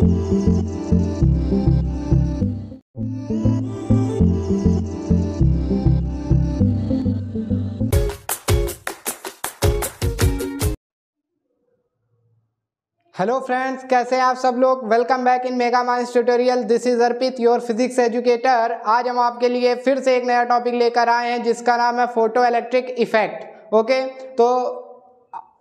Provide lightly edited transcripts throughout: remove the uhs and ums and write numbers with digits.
Hello friends, कैसे हैं आप सब लोग। Welcome back in mega minds tutorial. This is Arpit, your physics educator. आज हम आपके लिए फिर से एक नया टॉपिक लेकर आए हैं जिसका नाम है फोटो इलेक्ट्रिक इफेक्ट। ओके, तो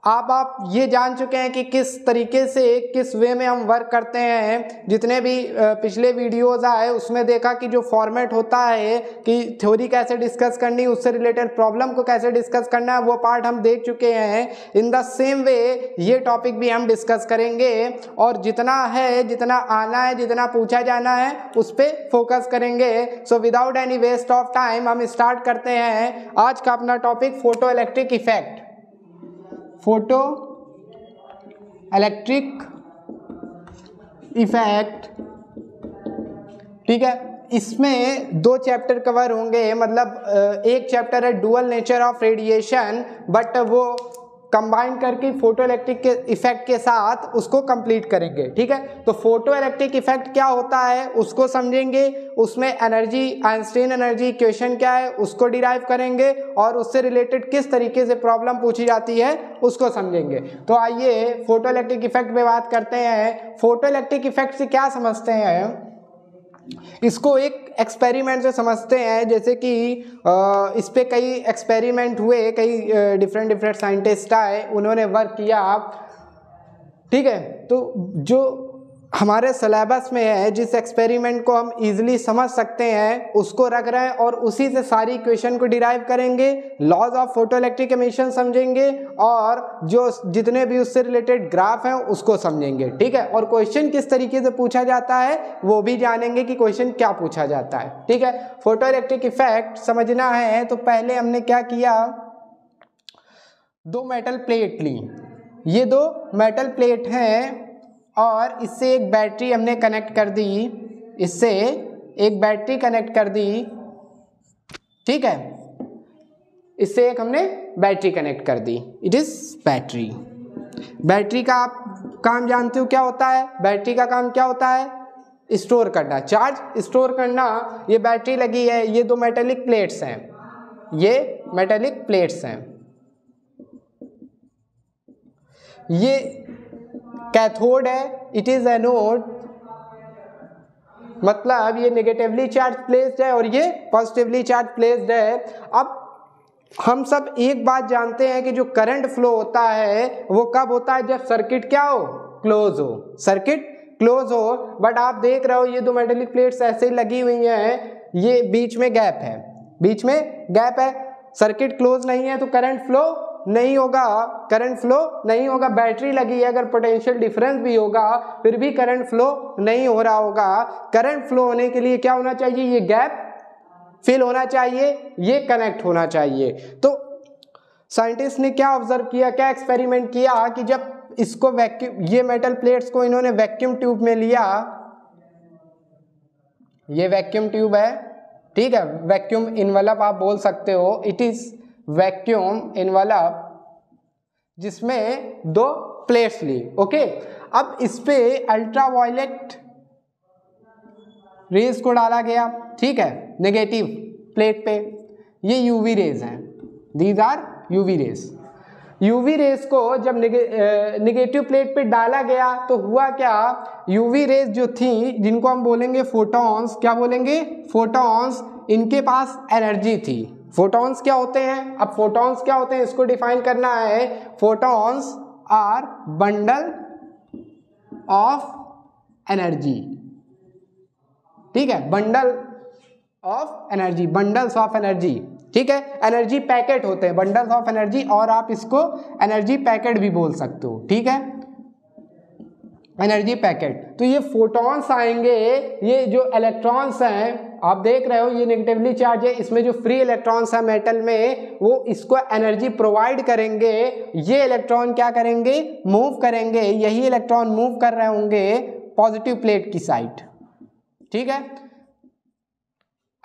आप ये जान चुके हैं कि किस तरीके से, किस वे में हम वर्क करते हैं। जितने भी पिछले वीडियोस आए उसमें देखा कि जो फॉर्मेट होता है कि थ्योरी कैसे डिस्कस करनी, उससे रिलेटेड प्रॉब्लम को कैसे डिस्कस करना है, वो पार्ट हम देख चुके हैं। इन द सेम वे ये टॉपिक भी हम डिस्कस करेंगे और जितना है, जितना आना है, जितना पूछा जाना है उस पर फोकस करेंगे। So without any waste of time हम स्टार्ट करते हैं आज का अपना topic, photo electric effect. Photo electric effect, ठीक है। इसमें दो चैप्टर कवर होंगे, मतलब एक चैप्टर है dual nature of radiation, but वो कंबाइन करके फोटो इलेक्ट्रिक के इफेक्ट के साथ उसको कंप्लीट करेंगे, ठीक है। तो फोटो इलेक्ट्रिक इफेक्ट क्या होता है उसको समझेंगे, उसमें एनर्जी, आइंस्टीन एनर्जी इक्वेशन क्या है उसको डिराइव करेंगे और उससे रिलेटेड किस तरीके से प्रॉब्लम पूछी जाती है उसको समझेंगे। तो आइए फोटो इलेक्ट्रिक इफेक्ट पे बात करते हैं। फोटो इलेक्ट्रिक इफेक्ट से क्या समझते हैं, इसको एक एक्सपेरिमेंट से समझते हैं। जैसे कि इस पे कई एक्सपेरिमेंट हुए, कई डिफरेंट साइंटिस्ट आए, उन्होंने वर्क किया, ठीक है। तो जो हमारे सिलेबस में है, जिस एक्सपेरिमेंट को हम इजीली समझ सकते हैं उसको रख रहे हैं और उसी से सारी इक्वेशन को डिराइव करेंगे, laws of photo electric emission समझेंगे और जो जितने भी उससे रिलेटेड ग्राफ हैं उसको समझेंगे, ठीक है। और क्वेश्चन किस तरीके से पूछा जाता है वो भी जानेंगे कि क्वेश्चन क्या पूछा जाता है, ठीक है। फोटो इलेक्ट्रिक इफेक्ट समझना है तो पहले हमने क्या किया, दो मेटल प्लेट ली। ये दो मेटल प्लेट हैं और इससे एक बैटरी हमने कनेक्ट कर दी, इससे एक बैटरी कनेक्ट कर दी, ठीक है। इससे एक हमने बैटरी कनेक्ट कर दी, इट इज बैटरी। बैटरी का आप काम जानते हो क्या होता है, बैटरी का काम क्या होता है, स्टोर करना, चार्ज स्टोर करना। ये बैटरी लगी है, ये दो मेटेलिक प्लेट्स हैं, ये मेटेलिक प्लेट्स हैं, ये कैथोड है, इट इज एनोड, मतलब ये नेगेटिवली चार्ज प्लेस्ड है और ये पॉजिटिवली चार्ज प्लेस्ड है। अब हम सब एक बात जानते हैं कि जो करंट फ्लो होता है वो कब होता है, जब सर्किट क्या हो, क्लोज हो, सर्किट क्लोज हो। बट आप देख रहे हो ये दो मेटेलिक प्लेट्स ऐसे ही लगी हुई हैं, ये बीच में गैप है, बीच में गैप है, सर्किट क्लोज नहीं है तो करंट फ्लो नहीं होगा, करंट फ्लो नहीं होगा। बैटरी लगी है, अगर पोटेंशियल डिफरेंस भी होगा फिर भी करंट फ्लो नहीं हो रहा होगा। करंट फ्लो होने के लिए क्या होना चाहिए, ये गैप फिल होना चाहिए, ये कनेक्ट होना चाहिए। तो साइंटिस्ट ने क्या ऑब्जर्व किया, क्या एक्सपेरिमेंट किया कि जब इसको वैक्यूम, ये मेटल प्लेट्स को इन्होंने वैक्यूम ट्यूब में लिया, ये वैक्यूम ट्यूब है, ठीक है, वैक्यूम इनवेलप आप बोल सकते हो, इट इज वैक्यूम इनवेलप, जिसमें दो प्लेट्स ली, ओके। अब इस पे अल्ट्रावायलेट रेज को डाला गया, ठीक है, नेगेटिव प्लेट पे, ये यूवी रेज हैं, these are UV rays. UV rays को जब नेगेटिव प्लेट पे डाला गया तो हुआ क्या, यूवी रेज जो थी, जिनको हम बोलेंगे फोटॉन्स, क्या बोलेंगे, फोटॉन्स, इनके पास एनर्जी थी। फोटॉन्स क्या होते हैं, अब फोटॉन्स क्या होते हैं इसको डिफाइन करना है। Photons are bundle of energy, ठीक है, bundle of energy, bundles of energy, ठीक है। एनर्जी पैकेट होते हैं बंडल्स ऑफ एनर्जी, और आप इसको एनर्जी पैकेट भी बोल सकते हो, ठीक है, एनर्जी पैकेट। तो ये फोटॉन्स आएंगे, ये जो इलेक्ट्रॉन्स हैं आप देख रहे हो ये नेगेटिवली चार्ज है, इसमें जो फ्री इलेक्ट्रॉन्स है मेटल में वो इसको एनर्जी प्रोवाइड करेंगे। ये इलेक्ट्रॉन क्या करेंगे, मूव करेंगे, यही इलेक्ट्रॉन मूव कर रहे होंगे पॉजिटिव प्लेट की साइड, ठीक है।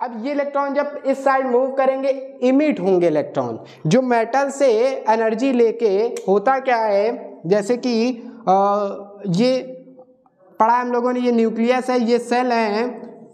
अब ये इलेक्ट्रॉन जब इस साइड मूव करेंगे, इमिट होंगे इलेक्ट्रॉन, जो मेटल से एनर्जी लेके, होता क्या है, जैसे कि ये पढ़ा हम लोगों ने, ये न्यूक्लियस है, ये सेल है,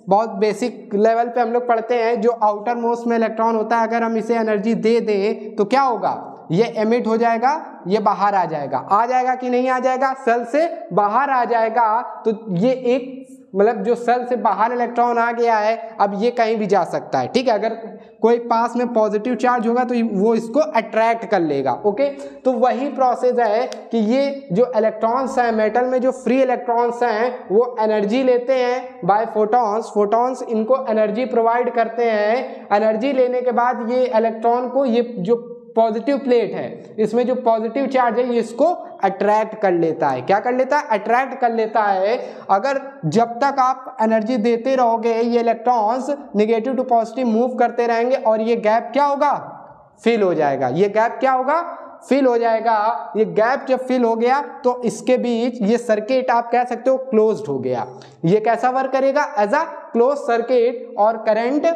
बहुत बेसिक लेवल पे हम लोग पढ़ते हैं। जो आउटर मोस्ट में इलेक्ट्रॉन होता है, अगर हम इसे एनर्जी दे दें तो क्या होगा, ये एमिट हो जाएगा, ये बाहर आ जाएगा कि नहीं आ जाएगा, सेल से बाहर आ जाएगा। तो ये एक मतलब जो सेल से बाहर इलेक्ट्रॉन आ गया है, अब ये कहीं भी जा सकता है, ठीक है। अगर कोई पास में पॉजिटिव चार्ज होगा तो वो इसको अट्रैक्ट कर लेगा, ओके। तो वही प्रोसेस है कि ये जो इलेक्ट्रॉन्स हैं मेटल में, जो फ्री इलेक्ट्रॉन्स हैं, वो एनर्जी लेते हैं बाय फोटॉन्स, फोटॉन्स इनको एनर्जी प्रोवाइड करते हैं। एनर्जी लेने के बाद ये इलेक्ट्रॉन को, ये जो पॉजिटिव प्लेट है, इसमें जो पॉजिटिव चार्ज है, ये इसको अट्रैक्ट कर लेता है। क्या कर लेता है, अट्रैक्ट कर लेता है। अगर जब तक आप एनर्जी देते रहोगे, ये electrons negative to positive move करते रहेंगे और ये गैप क्या होगा, फिल हो जाएगा। ये गैप क्या होगा, फिल हो जाएगा। ये गैप जब फिल हो गया तो इसके बीच ये सर्किट आप कह सकते हो क्लोज्ड हो गया। ये कैसा वर्क करेगा, एज अ क्लोज सर्किट, और करंट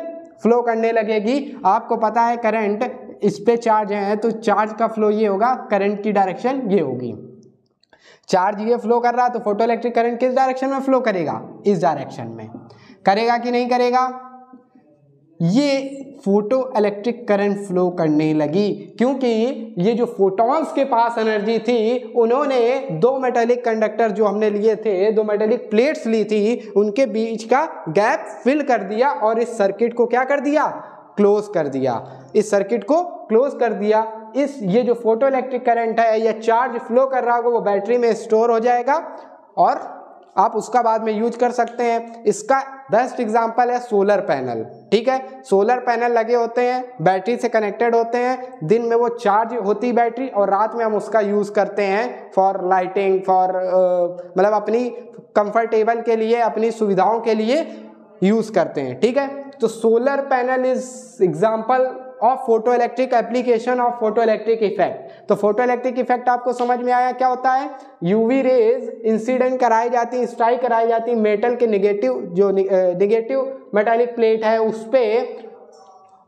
फ्लो करने लगेगी। आपको पता है करंट, इस पे चार्ज है तो चार्ज का फ्लो ये होगा, करंट की डायरेक्शन ये होगी। चार्ज ये फ्लो कर रहा है तो फोटो इलेक्ट्रिक करंट किस डायरेक्शन में फ्लो करेगा, इस डायरेक्शन में। करेगा कि नहीं करेगा, ये फोटो इलेक्ट्रिक करंट फ्लो करने लगी, क्योंकि ये जो फोटॉन्स के पास एनर्जी थी, उन्होंने दो मेटेलिक कंडक्टर जो हमने लिए थे, दो मेटेलिक प्लेट्स ली थी, उनके बीच का गैप फिल कर दिया और इस सर्किट को क्या कर दिया, क्लोज कर दिया। इस सर्किट को क्लोज कर दिया। ये जो फोटो इलेक्ट्रिक करंट है, या चार्ज फ्लो कर रहा होगा, वो बैटरी में स्टोर हो जाएगा और आप उसका बाद में यूज कर सकते हैं। इसका बेस्ट एग्जांपल है सोलर पैनल, ठीक है। सोलर पैनल लगे होते हैं, बैटरी से कनेक्टेड होते हैं, दिन में वो चार्ज होती बैटरी और रात में हम उसका यूज करते हैं फॉर लाइटिंग, फॉर मतलब अपनी कंफर्टेबल के लिए, अपनी सुविधाओं के लिए यूज करते हैं, ठीक है। तो solar panel is example of photo electric application of photo electric effect. तो फोटो इलेक्ट्रिक इफेक्ट आपको समझ में आया क्या होता है, यूवी रेज इंसिडेंट कराई जाती, स्ट्राइक कराई जाती मेटल के नेगेटिव, जो नेगेटिव मेटालिक प्लेट है उस पे,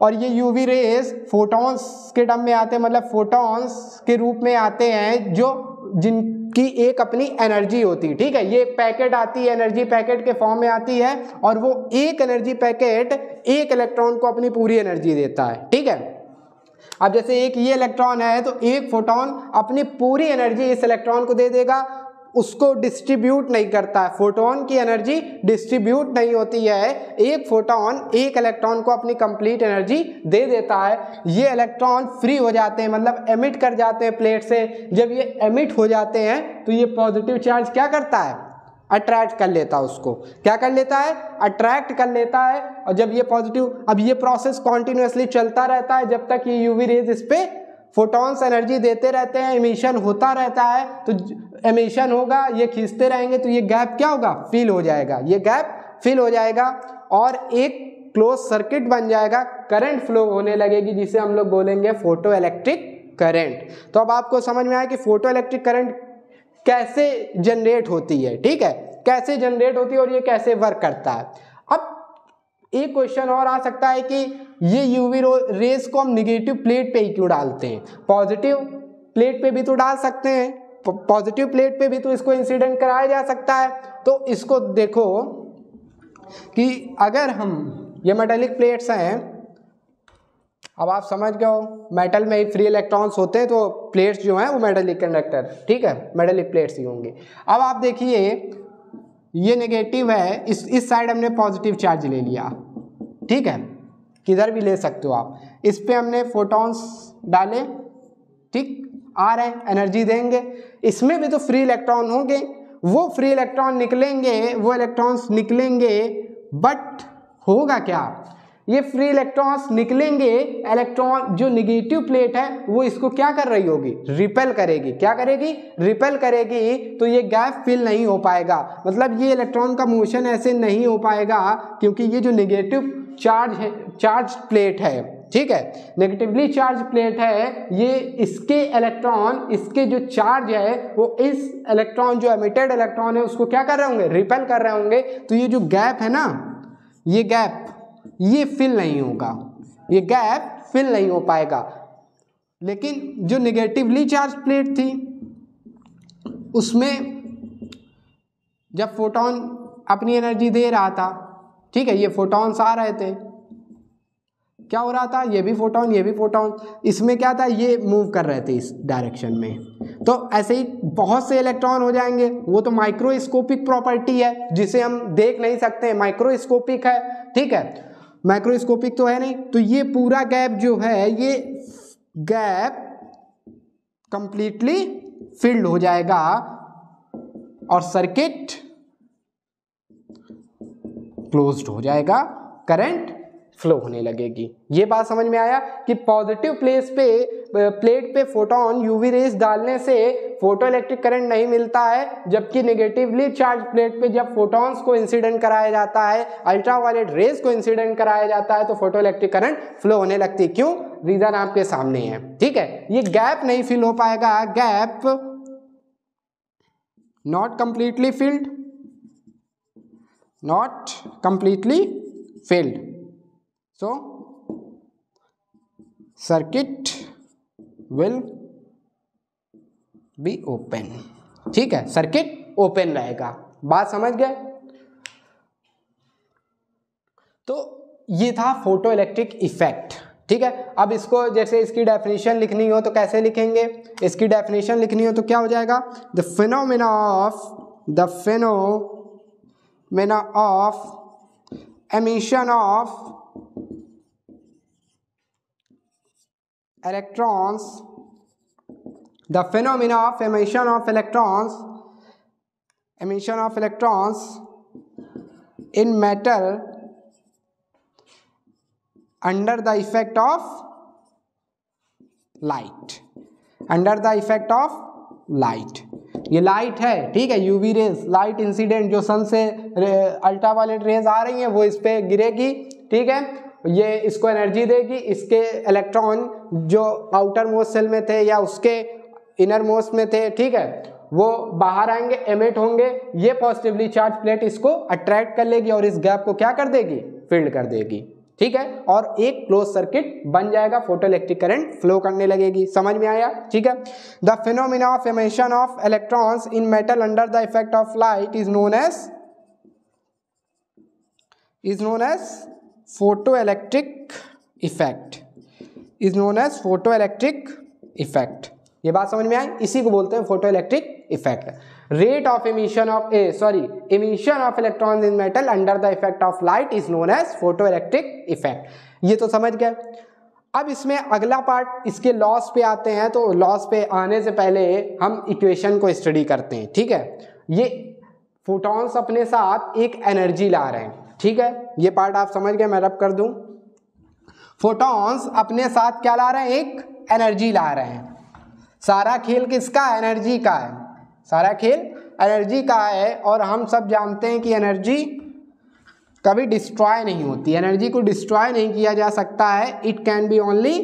और ये यूवी रेज फोटॉन्स के टर्म में आते हैं, मतलब फोटॉन्स के रूप में आते हैं, जो जिनकी एक अपनी एनर्जी होती है, ठीक है। ये एक पैकेट आती है, एनर्जी पैकेट के फॉर्म में आती है, और वो एक एनर्जी पैकेट एक इलेक्ट्रॉन को अपनी पूरी एनर्जी देता है, ठीक है। अब जैसे एक ये इलेक्ट्रॉन है तो एक फोटोन अपनी पूरी एनर्जी इस इलेक्ट्रॉन को दे देगा, उसको डिस्ट्रीब्यूट नहीं करता है। फोटोन की एनर्जी डिस्ट्रीब्यूट नहीं होती है, एक फोटोन एक इलेक्ट्रॉन को अपनी कंप्लीट एनर्जी दे देता है। ये इलेक्ट्रॉन फ्री हो जाते हैं, मतलब एमिट कर जाते हैं प्लेट से। जब ये एमिट हो जाते हैं तो ये पॉजिटिव चार्ज क्या करता है, अट्रैक्ट कर लेता है उसको। क्या कर लेता है, अट्रैक्ट कर लेता है। और जब ये पॉजिटिव, अब ये प्रोसेस कॉन्टिन्यूसली चलता रहता है जब तक ये यूवी रेज इस पे फोटॉन्स एनर्जी देते रहते हैं, एमिशन होता रहता है। तो एमिशन होगा, ये खींचते रहेंगे तो ये गैप क्या होगा, फिल हो जाएगा। ये गैप फिल हो जाएगा और एक क्लोज सर्किट बन जाएगा, करंट फ्लो होने लगेगी, जिसे हम लोग बोलेंगे फोटो इलेक्ट्रिक करंट। तो अब आपको समझ में आया कि फोटो इलेक्ट्रिक करंट कैसे जनरेट होती है, ठीक है, कैसे जनरेट होती है और ये कैसे वर्क करता है। अब एक क्वेश्चन और आ सकता है कि ये यूवी रेज को हम निगेटिव प्लेट पे ही क्यों डालते हैं, पॉजिटिव प्लेट पे भी तो डाल सकते हैं, पॉजिटिव प्लेट पे भी तो इसको इंसिडेंट कराया जा सकता है। तो इसको देखो कि अगर हम, ये मेटेलिक प्लेट्स हैं, अब आप समझ गए हो मेटल में ही फ्री इलेक्ट्रॉन्स होते हैं, तो प्लेट्स जो हैं वो मेटेलिक कंडक्टर, ठीक है, मेटेलिक प्लेट्स ही होंगे। अब आप देखिए ये नेगेटिव है, इस साइड हमने पॉजिटिव चार्ज ले लिया, ठीक है, किधर भी ले सकते हो आप। इस पे हमने फोटॉन्स डाले, ठीक, आ रहे हैं, एनर्जी देंगे। इसमें भी तो फ्री इलेक्ट्रॉन होंगे, वो फ्री इलेक्ट्रॉन निकलेंगे, वो इलेक्ट्रॉन्स निकलेंगे, बट होगा क्या, ये फ्री इलेक्ट्रॉन्स निकलेंगे, इलेक्ट्रॉन जो नेगेटिव प्लेट है वो इसको क्या कर रही होगी, रिपेल करेगी। क्या करेगी, रिपेल करेगी। तो ये गैप फिल नहीं हो पाएगा, मतलब ये इलेक्ट्रॉन का मोशन ऐसे नहीं हो पाएगा, क्योंकि ये जो नेगेटिव चार्ज है, चार्ज प्लेट है, ठीक है, नेगेटिवली चार्ज प्लेट है, ये इसके इलेक्ट्रॉन, इसके जो चार्ज है वो इस इलेक्ट्रॉन, जो एमिटेड इलेक्ट्रॉन है, उसको क्या कर रहे होंगे, रिपेल कर रहे होंगे। तो ये जो गैप है ना, ये गैप, ये फिल नहीं होगा, ये गैप फिल नहीं हो पाएगा। लेकिन जो नेगेटिवली चार्ज प्लेट थी उसमें जब फोटोन अपनी एनर्जी दे रहा था, ठीक है, ये फोटॉन्स आ रहे थे, क्या हो रहा था, ये भी फोटोन ये भी फोटोन, इसमें क्या था, ये मूव कर रहे थे इस डायरेक्शन में। तो ऐसे ही बहुत से इलेक्ट्रॉन हो जाएंगे, वो तो माइक्रोस्कोपिक प्रॉपर्टी है जिसे हम देख नहीं सकते, माइक्रोस्कोपिक है, ठीक है, मैक्रोस्कोपिक तो है नहीं। तो ये पूरा गैप जो है, ये गैप कंप्लीटली फिल्ड हो जाएगा और सर्किट क्लोज्ड हो जाएगा, करंट फ्लो होने लगेगी। ये बात समझ में आया कि पॉजिटिव प्लेट पे फोटोन यूवी रेज डालने से फोटो इलेक्ट्रिक करंट नहीं मिलता है, जबकि नेगेटिवली चार्ज प्लेट पे जब फोटॉन्स को इंसिडेंट कराया जाता है, अल्ट्रावायलेट रेज को इंसिडेंट कराया जाता है, तो फोटो इलेक्ट्रिक करंट फ्लो होने लगती है। क्यों? रीजन आपके सामने है, ठीक है। ये गैप नहीं फिल हो पाएगा, gap not completely filled, not completely filled, so circuit will be open, ठीक है, सर्किट ओपन रहेगा। बात समझ गए? तो ये था फोटो इलेक्ट्रिक इफेक्ट, ठीक है। अब इसको जैसे इसकी डेफिनेशन लिखनी हो तो कैसे लिखेंगे, इसकी डेफिनेशन लिखनी हो तो क्या हो जाएगा, the phenomena of emission of electrons, the phenomena of emission of electrons in metal under the effect of light, under the effect of light। ये लाइट है, ठीक है, यूवी रेज, लाइट इंसिडेंट जो सन से अल्ट्रावायलेट रेज आ रही हैं वो इस पे गिरेगी, ठीक है, ये इसको एनर्जी देगी, इसके इलेक्ट्रॉन जो आउटर मोस्ट सेल में थे या उसके इनर मोस्ट में थे, ठीक है, वो बाहर आएंगे, एमिट होंगे, ये पॉजिटिवली चार्ज प्लेट इसको अट्रैक्ट कर लेगी और इस गैप को क्या कर देगी, फिल्ड कर देगी, ठीक है, और एक क्लोज सर्किट बन जाएगा, फोटो इलेक्ट्रिक करंट फ्लो करने लगेगी। समझ में आया? ठीक है। The phenomena of emission of electrons in metal under the effect of light is known as photo electric effect, ये बात समझ में आई? इसी को बोलते हैं photo electric effect. Rate of emission of electrons in metal under the effect of light is known as photo electric effect. ये तो समझ गए। अब इसमें अगला पार्ट इसके लॉस पे आते हैं, तो लॉस पे आने से पहले हम इक्वेशन को स्टडी करते हैं, ठीक है। ये फोटॉन्स अपने साथ एक एनर्जी ला रहे हैं, ठीक है, ये पार्ट आप समझ गए, मैं रब कर दूं। फोटॉन्स अपने साथ क्या ला रहे हैं, एक एनर्जी ला रहे हैं। सारा खेल किसका? एनर्जी का है, सारा खेल एनर्जी का है, और हम सब जानते हैं कि एनर्जी कभी डिस्ट्रॉय नहीं होती, एनर्जी को डिस्ट्रॉय नहीं किया जा सकता है, it can be only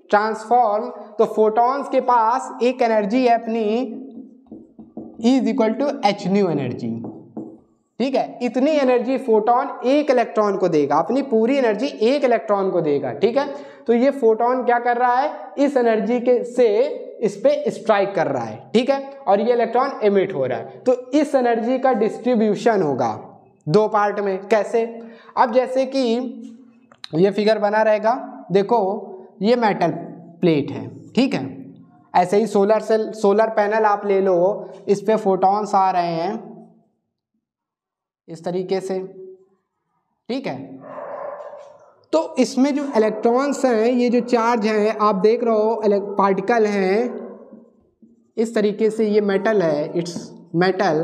transform. तो फोटॉन्स के पास एक एनर्जी है अपनी, is equal to H nu energy, ठीक है। इतनी एनर्जी फोटॉन एक इलेक्ट्रॉन को देगा, अपनी पूरी एनर्जी एक इलेक्ट्रॉन को देगा, ठीक है। तो ये फोटॉन क्या कर रहा है, इस एनर्जी के से इस पे स्ट्राइक कर रहा है, ठीक है, और ये इलेक्ट्रॉन एमिट हो रहा है। तो इस एनर्जी का डिस्ट्रीब्यूशन होगा दो पार्ट में। कैसे? अब जैसे कि ये फिगर बना रहेगा, देखो ये मेटल प्लेट है, ठीक है, ऐसे ही सोलर पैनल आप ले लो, इस पे फोटॉन्स आ रहे हैं इस तरीके से, ठीक है। तो इसमें जो इलेक्ट्रॉन्स हैं, ये जो चार्ज हैं, आप देख रहे हो पार्टिकल हैं इस तरीके से, ये मेटल है, इट्स मेटल।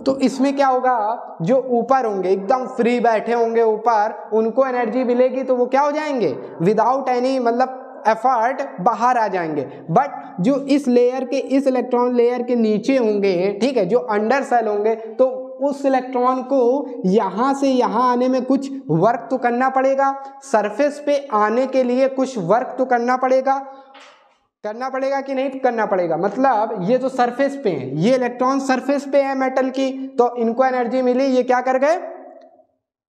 तो इसमें क्या होगा, जो ऊपर होंगे एकदम फ्री बैठे होंगे ऊपर, उनको एनर्जी मिलेगी तो वो क्या हो जाएंगे, विदाउट एनी मतलब एफर्ट बाहर आ जाएंगे। बट जो इस लेयर के, इस इलेक्ट्रॉन लेयर के नीचे होंगे, ठीक है, जो अंडर सेल होंगे, तो उस इलेक्ट्रॉन को यहां से यहां आने में कुछ वर्क तो करना पड़ेगा, सरफेस पे आने के लिए कुछ वर्क तो करना पड़ेगा कि नहीं करना पड़ेगा। मतलब ये जो सरफेस पे है, ये इलेक्ट्रॉन सरफेस पे है मेटल की, तो इनको एनर्जी मिली, ये क्या कर गए,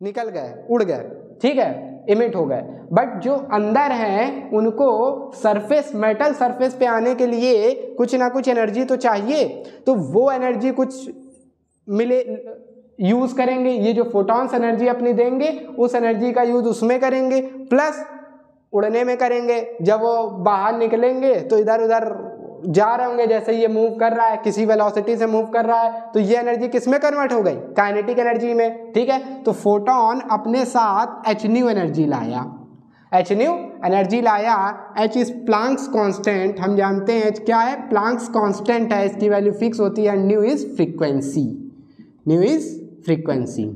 निकल गए, उड़ गए, ठीक है। इमिट हो गए, बट जो अंदर हैं उनको सरफेस, मेटल सरफेस पे आने के लिए कुछ ना कुछ एनर्जी तो चाहिए, तो वो एनर्जी कुछ मिले यूज करेंगे, ये जो फोटॉन्स एनर्जी अपनी देंगे उस एनर्जी का यूज उसमें करेंगे, प्लस उड़ने में करेंगे। जब वो बाहर निकलेंगे तो इधर उधर जा रहे होंगे, जैसे ये मूव कर रहा है, किसी वेलोसिटी से मूव कर रहा है, तो ये एनर्जी किस में कन्वर्ट हो गई, काइनेटिक एनर्जी में। ठीक है, तो फोटोन अपने साथ एच न्यू एनर्जी लाया, एच न्यू एनर्जी लाया। एच इज प्लांक्स कांस्टेंट, हम जानते हैं एच क्या है, प्लांक्स कांस्टेंट है, इसकी वैल्यू फिक्स होती है। Nu is frequency, nu is frequency.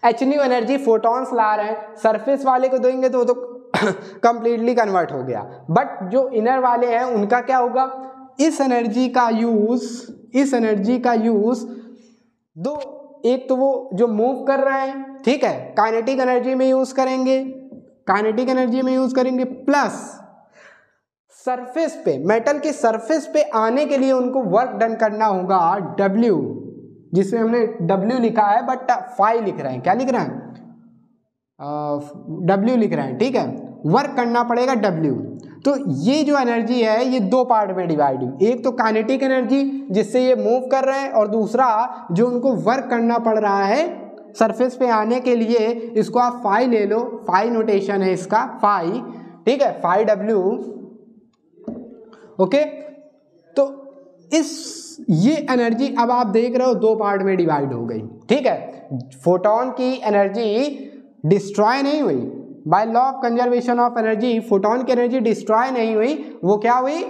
H nu energy photons ला रहे हैं, सरफेस वाले को देंगे तो वो तो कंप्लीटली कन्वर्ट हो गया, बट जो इनर वाले हैं उनका क्या होगा, इस एनर्जी का यूज, इस एनर्जी का यूज दो, एक तो वो जो मूव कर रहे हैं, ठीक है, काइनेटिक एनर्जी में यूज करेंगे, काइनेटिक एनर्जी में यूज करेंगे, प्लस सरफेस पे, मेटल के सरफेस पे आने के लिए उनको वर्क डन करना होगा W, जिसमें हमने W लिखा है बट फाई लिख रहे हैं, क्या लिख रहे हैं, W लिख रहे हैं, ठीक है, वर्क करना पड़ेगा W। तो ये जो एनर्जी है ये दो पार्ट में डिवाइड हुई, एक तो काइनेटिक एनर्जी जिससे ये मूव कर रहे हैं, और दूसरा जो उनको वर्क करना पड़ रहा है सरफेस पे आने के लिए, इसको आप फाई ले लो, फाई नोटेशन है इसका, फाई, ठीक है, फाई W। ओके, तो ये एनर्जी अब आप देख रहे हो दो पार्ट में डिवाइड हो गई, ठीक है। फोटोन की एनर्जी डिस्ट्रॉय नहीं हुई, by law of conservation of energy photon की एनर्जी डिस्ट्रॉय नहीं हुई, वो क्या हुई,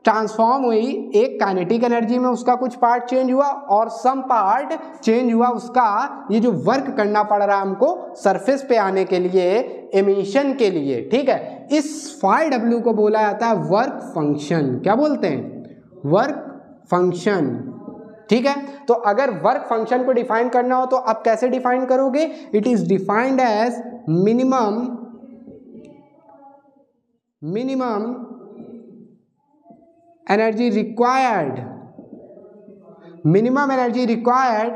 ट्रांसफॉर्म हुई एक काइनेटिक एनर्जी में, उसका कुछ पार्ट चेंज हुआ और सम पार्ट चेंज हुआ उसका, ये जो वर्क करना पड़ रहा है हमको सरफेस पे आने के लिए, एमिशन के लिए, ठीक है। इस फाई W को बोला जाता है वर्क फंक्शन, क्या बोलते हैं, वर्क फंक्शन, ठीक है। तो अगर वर्क फंक्शन को डिफाइन करना हो तो आप कैसे डिफाइन करोगे, it is defined as minimum energy required, minimum energy required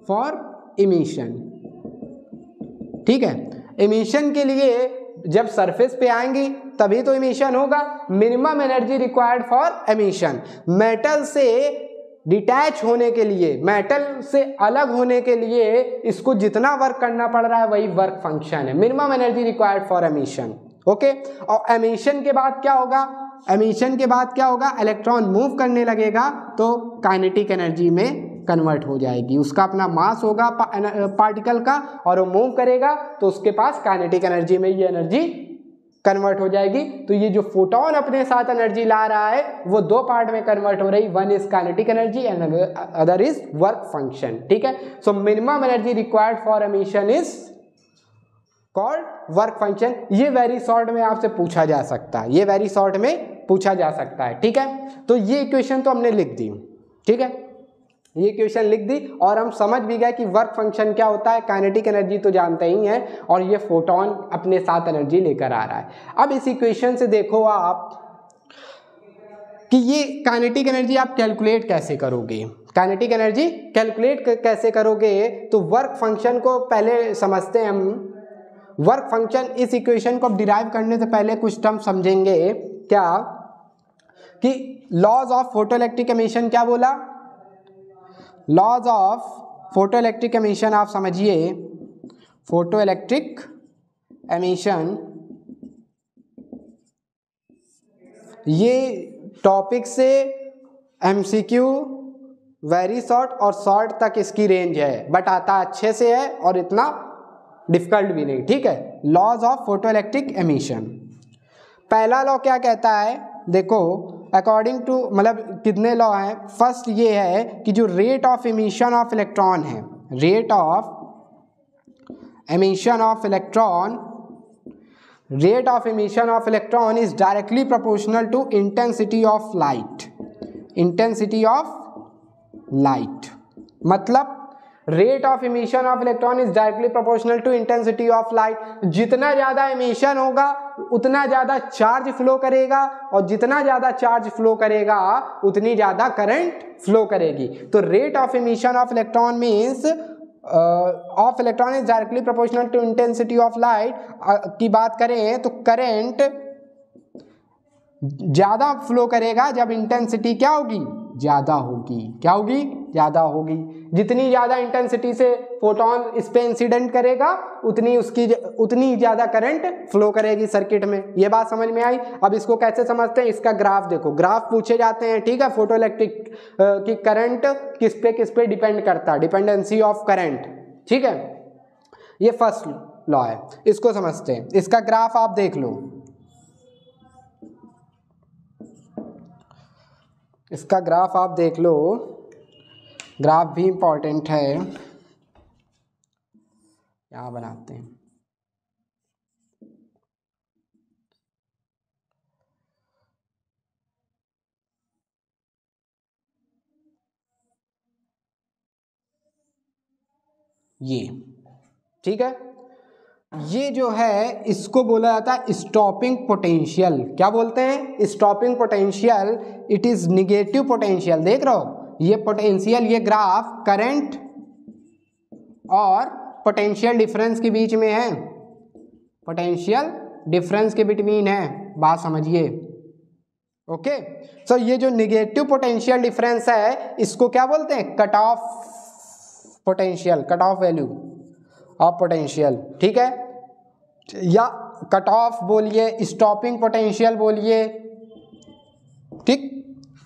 for emission, ठीक है। इमिशन के लिए जब सरफेस पे आएंगी तभी तो इमिशन होगा, minimum energy required for emission. Metal से डिटैच होने के लिए, मेटल से अलग होने के लिए इसको जितना वर्क करना पड़ रहा है वही वर्क फंक्शन है, minimum energy required for emission, okay. और एमिशन के बाद क्या होगा, एमिशन के बाद क्या होगा, इलेक्ट्रॉन मूव करने लगेगा तो काइनेटिक एनर्जी में कन्वर्ट हो जाएगी, उसका अपना मास होगा पार्टिकल का और वो मूव करेगा तो उसके पास काइनेटिक एनर्जी में ये एनर्जी कन्वर्ट हो जाएगी। तो ये जो फोटोन अपने साथ एनर्जी ला रहा है वो दो पार्ट में कन्वर्ट हो रही, one is kinetic energy and other is work function, ठीक है। So minimum energy required for emission is called work function. ये वेरी शॉर्ट में आपसे पूछा जा सकता है, ये वेरी शॉर्ट में पूछा जा सकता है, ठीक है। तो ये इक्वेशन तो हमने लिख दी, ठीक है, ये इक्वेशन लिख दी और हम समझ भी गए कि वर्क फंक्शन क्या होता है, काइनेटिक एनर्जी तो जानते ही हैं और ये फोटोन अपने साथ एनर्जी लेकर आ रहा है। अब इस इक्वेशन से देखो आप कि ये काइनेटिक एनर्जी आप कैलकुलेट कैसे करोगे, काइनेटिक एनर्जी कैलकुलेट कैसे करोगे, तो वर्क फंक्शन को पहले समझते हैं हम। वर्क फंक्शन, इस इक्वेशन को डिराइव करने से पहले कुछ टर्म समझेंगे, क्या कि लॉज ऑफ फोटोइलेक्ट्रिक एमिशन, क्या बोला, लॉज ऑफ फोटोइलेक्ट्रिक एमिशन आप समझिए, फोटोइलेक्ट्रिक एमिशन ये टॉपिक से एमसीक्यू वेरी शॉर्ट और शॉर्ट तक इसकी रेंज है, बट आता अच्छे से है और इतना डिफिकल्ट भी नहीं, ठीक है। लॉज ऑफ फोटोइलेक्ट्रिक एमिशन, पहला लॉ क्या कहता है, देखो अकॉर्डिंग टू, मतलब कितने लॉ हैं, फर्स्ट ये है कि जो rate of emission of electron है, rate of emission of electron, rate of emission of electron is directly proportional to intensity of light, intensity of light, मतलब rate of emission of electron is directly proportional to intensity of light. जितना ज़्यादा emission होगा उतना ज़्यादा charge flow करेगा और जितना ज़्यादा चार्ज फ्लो करेगा उतनी ज़्यादा करंट फ्लो करेगी। तो rate of emission of electron means of electron is directly proportional to intensity of light की बात करें तो करंट ज्यादा फ्लो करेगा जब इंटेंसिटी क्या होगी, ज्यादा होगी। क्या होगी, ज्यादा होगी। जितनी ज्यादा इंटेंसिटी से फोटोन इस पे इंसिडेंट करेगा उतनी ज्यादा करंट फ्लो करेगी सर्किट में। ये बात समझ में आई। अब इसको कैसे समझते हैं, इसका ग्राफ देखो। ग्राफ पूछे जाते हैं, ठीक है। फोटो इलेक्ट्रिक की करंट किस पे डिपेंड करता है, डिपेंडेंसी ऑफ करंट, ठीक है। ये फर्स्ट लॉ है, इसको समझते हैं। इसका ग्राफ आप देख लो, इसका ग्राफ आप देख लो। ग्राफ भी इंपॉर्टेंट है, यहां बनाते हैं। ये ठीक है, ये जो है इसको बोला जाता है स्टॉपिंग पोटेंशियल। क्या बोलते हैं, stopping potential. It is negative potential. देख रहे हो ये पोटेंशियल, ये ग्राफ करंट और पोटेंशियल डिफरेंस के बीच में है, पोटेंशियल डिफरेंस के बिटवीन है। बात समझिए, ओके। सो ये जो निगेटिव पोटेंशियल डिफरेंस है इसको क्या बोलते हैं, cut off potential, cut off value of potential, ठीक है। या कट ऑफ बोलिए, स्टॉपिंग पोटेंशियल बोलिए, ठीक।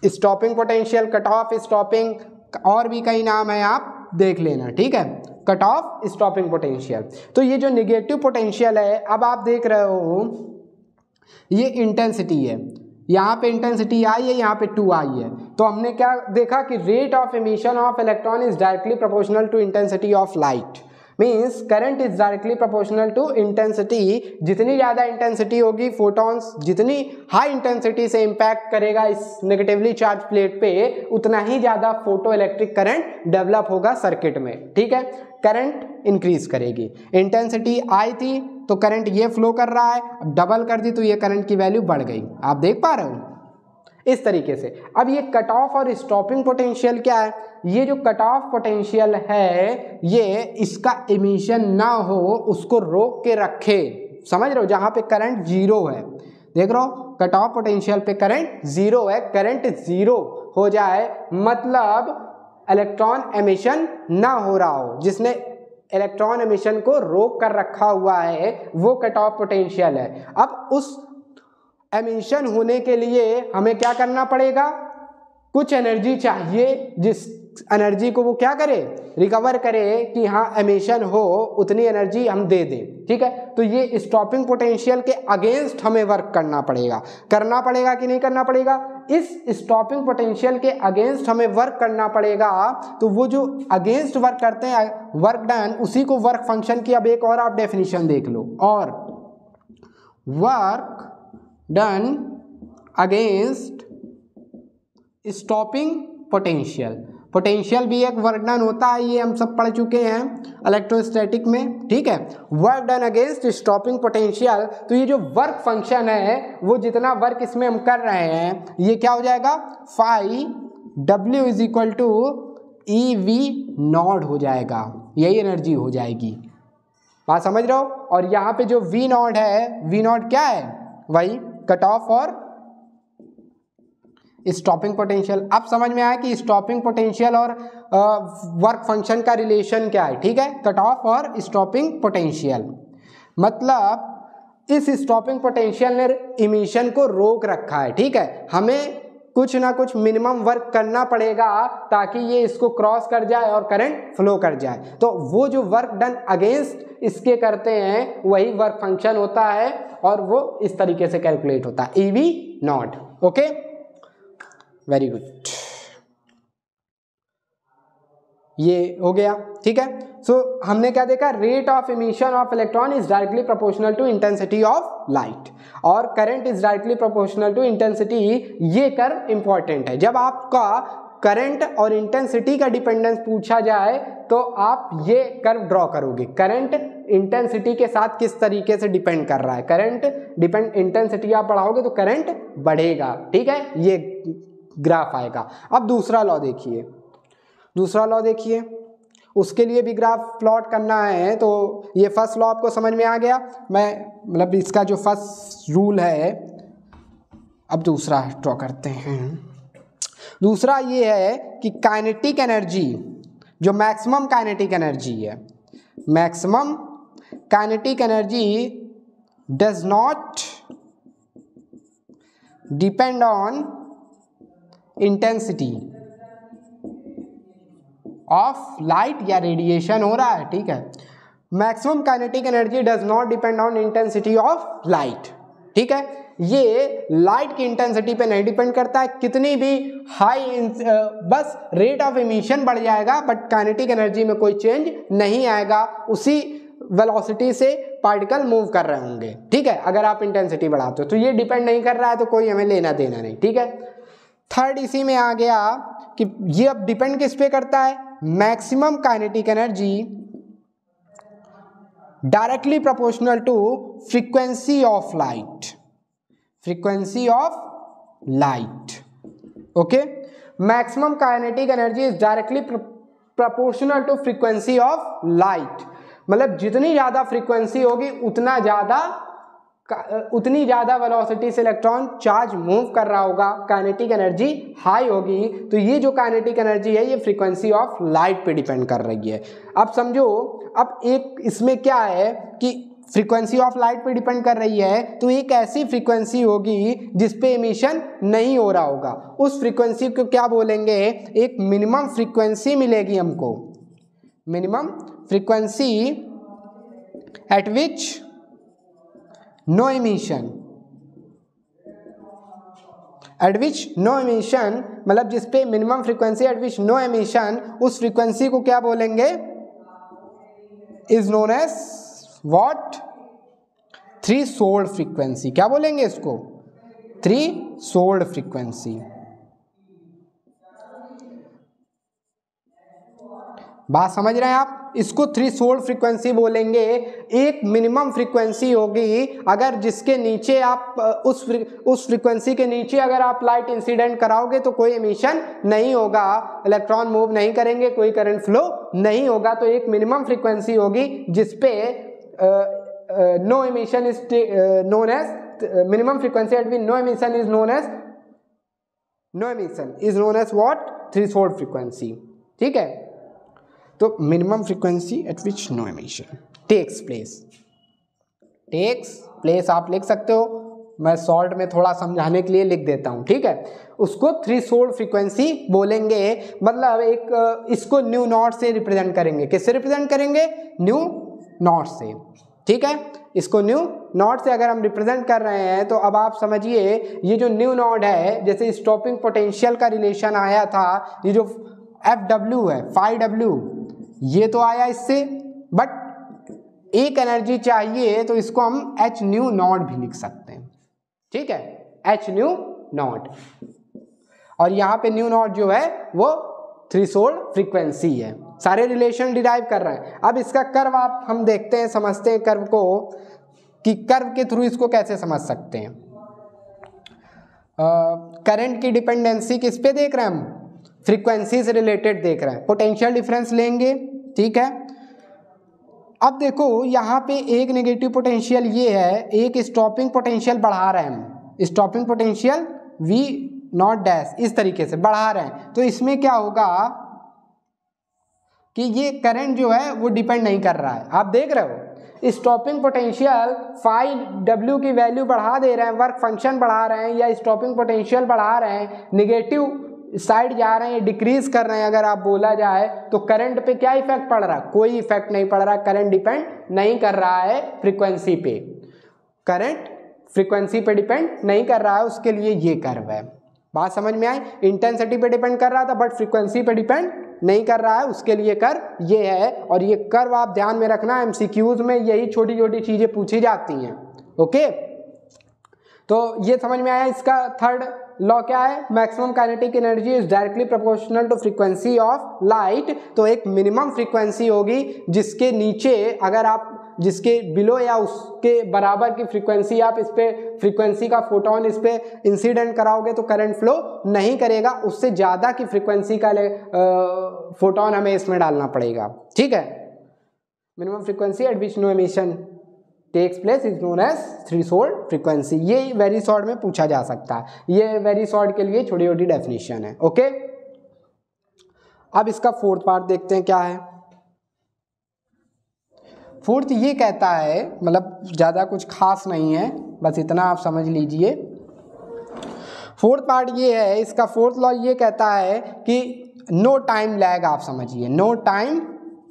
Stopping potential, cut off, stopping, और भी कई नाम है, आप देख लेना, ठीक है। Cut off, stopping potential. तो ये जो निगेटिव पोटेंशियल है, अब आप देख रहे हो ये इंटेंसिटी है, यहाँ पे इंटेंसिटी आई है, यहाँ पे 2 आई है। तो हमने क्या देखा कि rate of emission of electron is directly proportional to intensity of light. Means current is directly proportional to intensity. जितनी ज़्यादा इंटेंसिटी होगी, फोटॉन्स जितनी हाई इंटेंसिटी से इम्पैक्ट करेगा इस नेगेटिवली चार्ज प्लेट पे, उतना ही ज़्यादा फोटो इलेक्ट्रिक करंट डेवलप होगा सर्किट में, ठीक है। करंट इंक्रीज करेगी। इंटेंसिटी आई थी तो करंट ये फ्लो कर रहा है, अब डबल कर दी तो ये करंट की वैल्यू बढ़ गई। आप देख पा रहे हो इस तरीके से। अब ये कट ऑफ और स्टॉपिंग पोटेंशियल क्या है, ये जो कट ऑफ पोटेंशियल है ये इसका इमिशन ना हो उसको रोक के रखे। समझ रहे हो, जहां पे करंट जीरो है, देख रहे हो कट ऑफ पोटेंशियल पे करंट जीरो है, करंट जीरो हो जाए मतलब इलेक्ट्रॉन एमिशन ना हो रहा हो। जिसने इलेक्ट्रॉन एमिशन को रोक कर रखा हुआ है वो कट ऑफ पोटेंशियल है। अब उस एमिशन होने के लिए हमें क्या करना पड़ेगा, कुछ एनर्जी चाहिए, जिस एनर्जी को वो क्या करे, रिकवर करे कि हाँ एमिशन हो, उतनी एनर्जी हम दे दें, ठीक है। तो ये स्टॉपिंग पोटेंशियल के अगेंस्ट हमें वर्क करना पड़ेगा कि नहीं करना पड़ेगा। इस स्टॉपिंग पोटेंशियल के अगेंस्ट हमें वर्क करना पड़ेगा। तो वो जो अगेंस्ट वर्क करते हैं, वर्क डन, उसी को वर्क फंक्शन की अब एक और आप डेफिनेशन देख लो। और work done against stopping potential. Potential भी एक वर्क डन होता है, ये हम सब पढ़ चुके हैं इलेक्ट्रोस्टैटिक में, ठीक है। Work done against stopping potential. तो ये जो वर्क फंक्शन है वो जितना वर्क इसमें हम कर रहे हैं ये क्या हो जाएगा, phi W is equal to EV0 हो जाएगा, यही एनर्जी हो जाएगी। बात समझ रहे हो। और यहाँ पे जो V0 है, V0 क्या है, वही कट ऑफ और स्टॉपिंग पोटेंशियल। अब समझ में आया कि स्टॉपिंग पोटेंशियल और वर्क फंक्शन का रिलेशन क्या है, ठीक है। कट ऑफ और स्टॉपिंग पोटेंशियल मतलब इस स्टॉपिंग पोटेंशियल ने इमिशन को रोक रखा है, ठीक है। हमें कुछ ना कुछ मिनिमम वर्क करना पड़ेगा ताकि ये इसको क्रॉस कर जाए और करंट फ्लो कर जाए। तो वो जो वर्क डन अगेंस्ट इसके करते हैं वही वर्क फंक्शन होता है और वो इस तरीके से कैलकुलेट होता है, EV0। ओके, वेरी गुड, ये हो गया, ठीक है। सो हमने क्या देखा, rate of emission of electron is directly proportional to intensity of light और current is directly proportional to intensity. ये कर्व इंपॉर्टेंट है। जब आपका करंट और इंटेंसिटी का डिपेंडेंस पूछा जाए तो आप ये कर्व ड्रॉ करोगे। करंट इंटेंसिटी के साथ किस तरीके से डिपेंड कर रहा है, करंट इंटेंसिटी आप बढ़ाओगे तो करंट बढ़ेगा, ठीक है, ये ग्राफ आएगा। अब दूसरा लॉ देखिए, दूसरा लॉ देखिए, उसके लिए भी ग्राफ प्लॉट करना है। तो ये फर्स्ट लॉ आपको समझ में आ गया। मैं मतलब इसका जो फर्स्ट रूल है, अब दूसरा ड्रॉ करते हैं। दूसरा ये है कि काइनेटिक एनर्जी, जो मैक्सिमम काइनेटिक एनर्जी है, maximum kinetic energy does not depend on intensity of light या रेडिएशन हो रहा है, ठीक है। Maximum kinetic energy does not depend on intensity of light, ठीक है। ये लाइट की इंटेंसिटी पे नहीं डिपेंड करता है, कितनी भी हाई बस रेट ऑफ एमिशन बढ़ जाएगा बट काइनेटिक एनर्जी में कोई चेंज नहीं आएगा, उसी वेलोसिटी से पार्टिकल मूव कर रहे होंगे, ठीक है। अगर आप इंटेंसिटी बढ़ाते हो तो ये डिपेंड नहीं कर रहा है, तो कोई हमें लेना देना नहीं, ठीक है। थर्ड इसी में आ गया कि ये अब डिपेंड किस पे करता है, maximum kinetic energy directly proportional to frequency of light, frequency of light, okay. Maximum kinetic energy is directly proportional to frequency of light, मतलब जितनी ज्यादा फ्रीक्वेंसी होगी उतनी ज्यादा वेलोसिटी से इलेक्ट्रॉन चार्ज मूव कर रहा होगा, काइनेटिक एनर्जी हाई होगी। तो ये जो काइनेटिक एनर्जी है ये फ्रीक्वेंसी ऑफ लाइट पे डिपेंड कर रही है। अब समझो, अब एक इसमें क्या है कि फ्रीक्वेंसी ऑफ लाइट पे डिपेंड कर रही है, तो एक ऐसी फ्रीक्वेंसी होगी जिसपे एमिशन नहीं हो रहा होगा, उस फ्रीक्वेंसी को क्या बोलेंगे, एक मिनिमम फ्रीक्वेंसी मिलेगी हमको, minimum frequency at which no emission, at which no emission, मतलब जिसपे minimum frequency at which no emission, उस फ्रीक्वेंसी को क्या बोलेंगे, is known as what, threshold frequency. क्या बोलेंगे इसको, थ्रेशोल्ड फ्रीक्वेंसी। बात समझ रहे हैं आप, इसको थ्रेशोल्ड फ्रीक्वेंसी बोलेंगे। एक मिनिमम फ्रीक्वेंसी होगी, अगर जिसके नीचे आप उस फ्रीक्वेंसी के नीचे अगर आप लाइट इंसिडेंट कराओगे तो कोई एमिशन नहीं होगा, इलेक्ट्रॉन मूव नहीं करेंगे, कोई करंट फ्लो नहीं होगा। तो एक मिनिमम फ्रीक्वेंसी होगी जिसपे no emission is known as, minimum frequency at which no emission is known as, no emission is known as what, threshold frequency, ठीक है। तो minimum frequency at which no emission takes place आप लिख सकते हो, मैं शॉर्ट में थोड़ा समझाने के लिए लिख देता हूं, ठीक है। उसको थ्रेशोल्ड फ्रीक्वेंसी बोलेंगे, मतलब एक इसको न्यू नॉट से रिप्रेजेंट करेंगे। किससे रिप्रेजेंट करेंगे, न्यू नॉट से, ठीक है। इसको न्यू नॉट से अगर हम रिप्रेजेंट कर रहे हैं तो अब आप समझिए, ये जो न्यू नॉट है, जैसे स्टॉपिंग पोटेंशियल का रिलेशन आया था, ये जो FW है, FW, ये तो आया इससे, बट एक एनर्जी चाहिए तो इसको हम H न्यू नॉट भी लिख सकते हैं, ठीक है, H न्यू नॉट। और यहाँ पे न्यू नॉट जो है वो थ्रेशोल्ड फ्रीक्वेंसी है। सारे रिलेशन डिराइव कर रहे हैं। अब इसका कर्व आप हम देखते हैं, समझते हैं कर्व को, कि कर्व के थ्रू इसको कैसे समझ सकते हैं। करंट की डिपेंडेंसी किस पे देख रहे हैं हम, फ्रीक्वेंसी से रिलेटेड देख रहे हैं। पोटेंशियल डिफरेंस लेंगे, ठीक है। अब देखो यहाँ पे एक नेगेटिव पोटेंशियल ये है, एक स्टॉपिंग पोटेंशियल बढ़ा रहे हैं हम, stopping potential V not dash इस तरीके से बढ़ा रहे हैं। तो इसमें क्या होगा कि ये करंट जो है वो डिपेंड नहीं कर रहा है। आप देख रहे हो स्टॉपिंग पोटेंशियल φW की वैल्यू बढ़ा दे रहे हैं, वर्क फंक्शन बढ़ा रहे हैं, या स्टॉपिंग पोटेंशियल बढ़ा रहे हैं, निगेटिव साइड जा रहे हैं, डिक्रीज कर रहे हैं अगर आप बोला जाए, तो करंट पे क्या इफेक्ट पड़ रहा है, कोई इफेक्ट नहीं पड़ रहा। करंट डिपेंड नहीं कर रहा है फ्रीक्वेंसी पे, करंट फ्रीक्वेंसी पे डिपेंड नहीं कर रहा है, उसके लिए ये कर्व है। बात समझ में आई, इंटेंसिटी पे डिपेंड कर रहा था बट फ्रीक्वेंसी पे डिपेंड नहीं कर रहा है, उसके लिए कर्व ये है। और ये कर्व आप ध्यान में रखना, MCQs में यही छोटी छोटी चीजें पूछी जाती हैं, ओके। तो ये समझ में आया। इसका थर्ड लॉ क्या है, maximum kinetic energy is directly proportional to frequency of light. तो एक मिनिमम फ्रीक्वेंसी होगी जिसके नीचे अगर आप जिसके बिलो या उसके बराबर की फ्रीक्वेंसी आप इस पे फ्रीक्वेंसी का फोटोन इस पे इंसिडेंट कराओगे तो करंट फ्लो नहीं करेगा, उससे ज़्यादा की फ्रीक्वेंसी का फोटोन हमें इसमें डालना पड़ेगा। ठीक है, minimum frequency at which no emission takes place is known as threshold frequency. ये वेरी शॉर्ट में पूछा जा सकता है, ये वेरी शॉर्ट के लिए छोटी छोटी डेफिनेशन है। ओके, अब इसका फोर्थ पार्ट देखते हैं क्या है। फोर्थ ये कहता है, मतलब ज़्यादा कुछ खास नहीं है, बस इतना आप समझ लीजिए। फोर्थ पार्ट ये है, इसका फोर्थ लॉ ये कहता है कि नो टाइम लैग, आप समझिए no time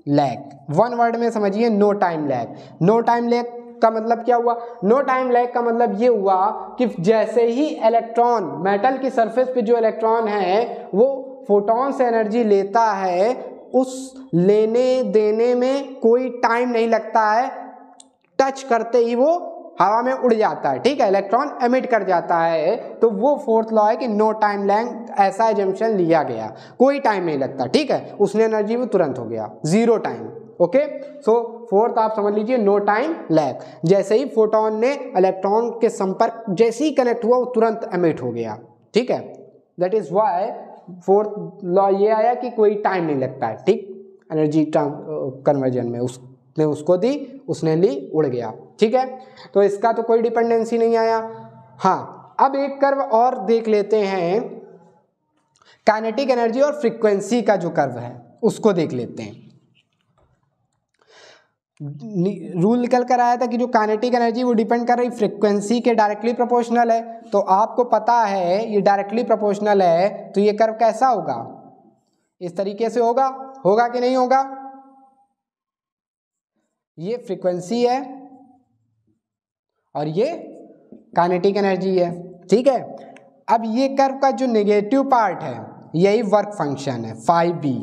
lag, one word में समझिए no time lag. No time lag का मतलब क्या हुआ? नो टाइम लैग का मतलब ये हुआ कि जैसे ही इलेक्ट्रॉन, मेटल की सरफेस पे जो इलेक्ट्रॉन है वो फोटोन से एनर्जी लेता है, उस लेने देने में कोई टाइम नहीं लगता है, टच करते ही वो हवा में उड़ जाता है। ठीक है, इलेक्ट्रॉन एमिट कर जाता है, तो वो फोर्थ लॉ है कि नो टाइम लैग, ऐसा एजम्पशन लिया गया, कोई टाइम नहीं लगता। ठीक है, उसने एनर्जी वो तुरंत हो गया, जीरो टाइम। ओके, सो फोर्थ आप समझ लीजिए नो टाइम लैग, जैसे ही फोटोन ने इलेक्ट्रॉन के संपर्क जैसे ही कनेक्ट हुआ वो तुरंत एमिट हो गया। ठीक है, that is why fourth law ये आया कि कोई टाइम नहीं लगता है। ठीक, एनर्जी कन्वर्जन में उसने उसको दी, उसने ली, उड़ गया। ठीक है, तो इसका तो कोई डिपेंडेंसी नहीं आया। हाँ, अब एक कर्व और देख लेते हैं, काइनेटिक एनर्जी और फ्रीक्वेंसी का जो कर्व है उसको देख लेते हैं। रूल निकल कर आया था कि जो काइनेटिक एनर्जी वो डिपेंड कर रही फ्रीक्वेंसी के डायरेक्टली प्रोपोर्शनल है, तो आपको पता है ये डायरेक्टली प्रोपोर्शनल है, तो ये कर्व कैसा होगा? इस तरीके से होगा, होगा कि नहीं होगा? ये फ्रीक्वेंसी है और ये काइनेटिक एनर्जी है। ठीक है, अब ये कर्व का जो नेगेटिव पार्ट है यही वर्क फंक्शन है, फाई बी,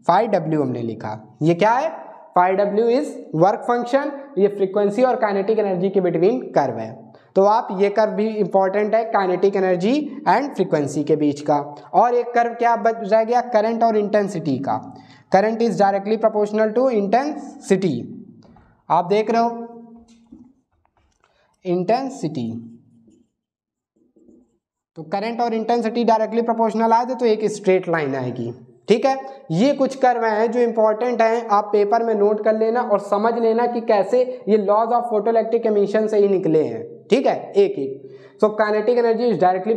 फाई डब्ल्यू हमने लिखा, ये क्या है? Phi W is work function, ये फ्रीक्वेंसी और काइनेटिक एनर्जी के बिटवीन कर्व है। तो आप ये कर्व भी इंपॉर्टेंट है, काइनेटिक एनर्जी एंड फ्रीक्वेंसी के बीच का। और एक कर्व क्या बच रह गया? करंट और इंटेंसिटी का। Current is directly proportional to intensity, आप देख रहे हो इंटेंसिटी, तो करंट और इंटेंसिटी डायरेक्टली प्रोपोर्शनल आए तो एक स्ट्रेट लाइन आएगी। ठीक है, ये कुछ कर्व हैं जो इंपॉर्टेंट हैं, आप पेपर में नोट कर लेना और समझ लेना कि कैसे ये लॉज ऑफ फोटोइलेक्ट्रिक एमिशन से ही निकले हैं। ठीक है, एक एक। So kinetic energy is directly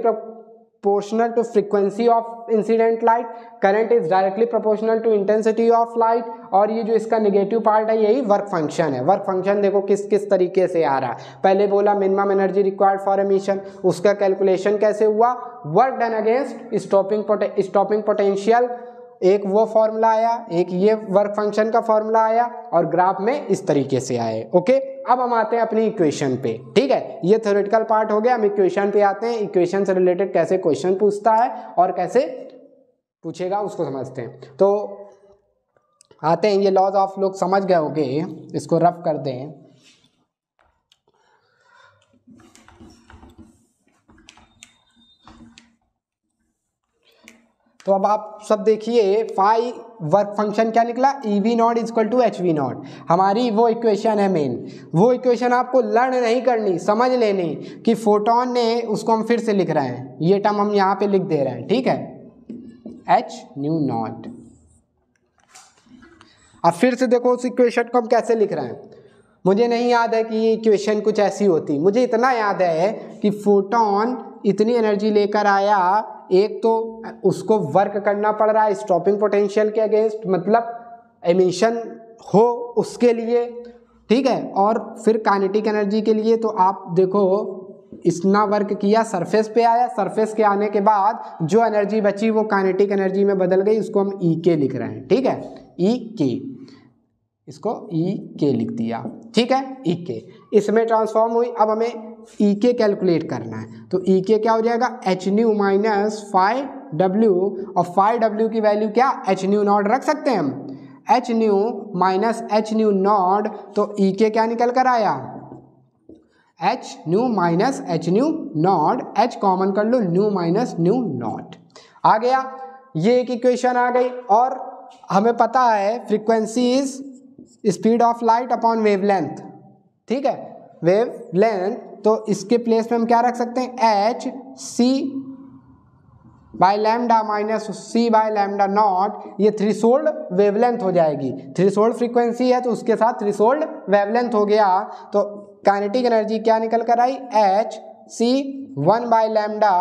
proportional to frequency of incident light, current is directly proportional to intensity of light, और ये जो इसका नेगेटिव पार्ट है यही वर्क फंक्शन है। वर्क फंक्शन देखो किस किस तरीके से आ रहा है। पहले बोला minimum energy required for emission, उसका कैलकुलेशन कैसे हुआ? Work done against stopping potential, एक वो फॉर्मूला आया, एक ये वर्क फंक्शन का फॉर्मूला आया, और ग्राफ में इस तरीके से आए। ओके, अब हम आते हैं अपनी इक्वेशन पे। ठीक है, ये थ्योरेटिकल पार्ट हो गया, हम इक्वेशन पे आते हैं। इक्वेशन से रिलेटेड कैसे क्वेश्चन पूछता है और कैसे पूछेगा उसको समझते हैं। तो आते हैं, ये लॉज ऑफ लोग समझ गए होंगे, इसको रफ कर दें। तो अब आप सब देखिए, फाई वर्क फंक्शन क्या निकला? EV not is equal to HV not, हमारी वो इक्वेशन है मेन। वो इक्वेशन आपको लर्न नहीं करनी, समझ लेनी कि फोटोन ने, उसको हम फिर से लिख रहे हैं, ये टर्म हम यहाँ पे लिख दे रहे हैं। ठीक है, H न्यू नॉट। अब फिर से देखो उस इक्वेशन को हम कैसे लिख रहे हैं। मुझे नहीं याद है कि ये इक्वेशन कुछ ऐसी होती, मुझे इतना याद है कि फोटोन इतनी एनर्जी लेकर आया, एक तो उसको वर्क करना पड़ रहा है स्टॉपिंग पोटेंशियल के अगेंस्ट, मतलब एमिशन हो उसके लिए। ठीक है, और फिर काइनेटिक एनर्जी के लिए तो आप देखो इतना वर्क किया, सरफेस पे आया, सरफेस के आने के बाद जो एनर्जी बची वो काइनेटिक एनर्जी में बदल गई, उसको हम EK लिख रहे हैं। ठीक है, EK, इसको EK लिख दिया। ठीक है, EK इसमें ट्रांसफॉर्म हुई। अब हमें EK कैलकुलेट करना है, तो EK क्या हो जाएगा? H nu minus phi W, और फाई W की वैल्यू क्या? H न्यू नॉट रख सकते हैं हम, H nu minus H nu not, तो EK क्या निकल कर आया? H nu minus H nu not, H common कर लो, न्यू माइनस न्यू नॉट आ गया। ये एक इक्वेशन आ गई। और हमें पता है frequency is speed of light upon wavelength, ठीक है, वेव लेंथ। तो इसके प्लेस में हम क्या रख सकते हैं, H C by lambda minus C by lambda not, ये थ्रेशोल्ड वेवलेंथ हो जाएगी। थ्रेशोल्ड फ्रीक्वेंसी है तो उसके साथ थ्रेशोल्ड वेवलेंथ हो गया। तो काइनेटिक एनर्जी क्या निकल कर आई, H C 1 by lambda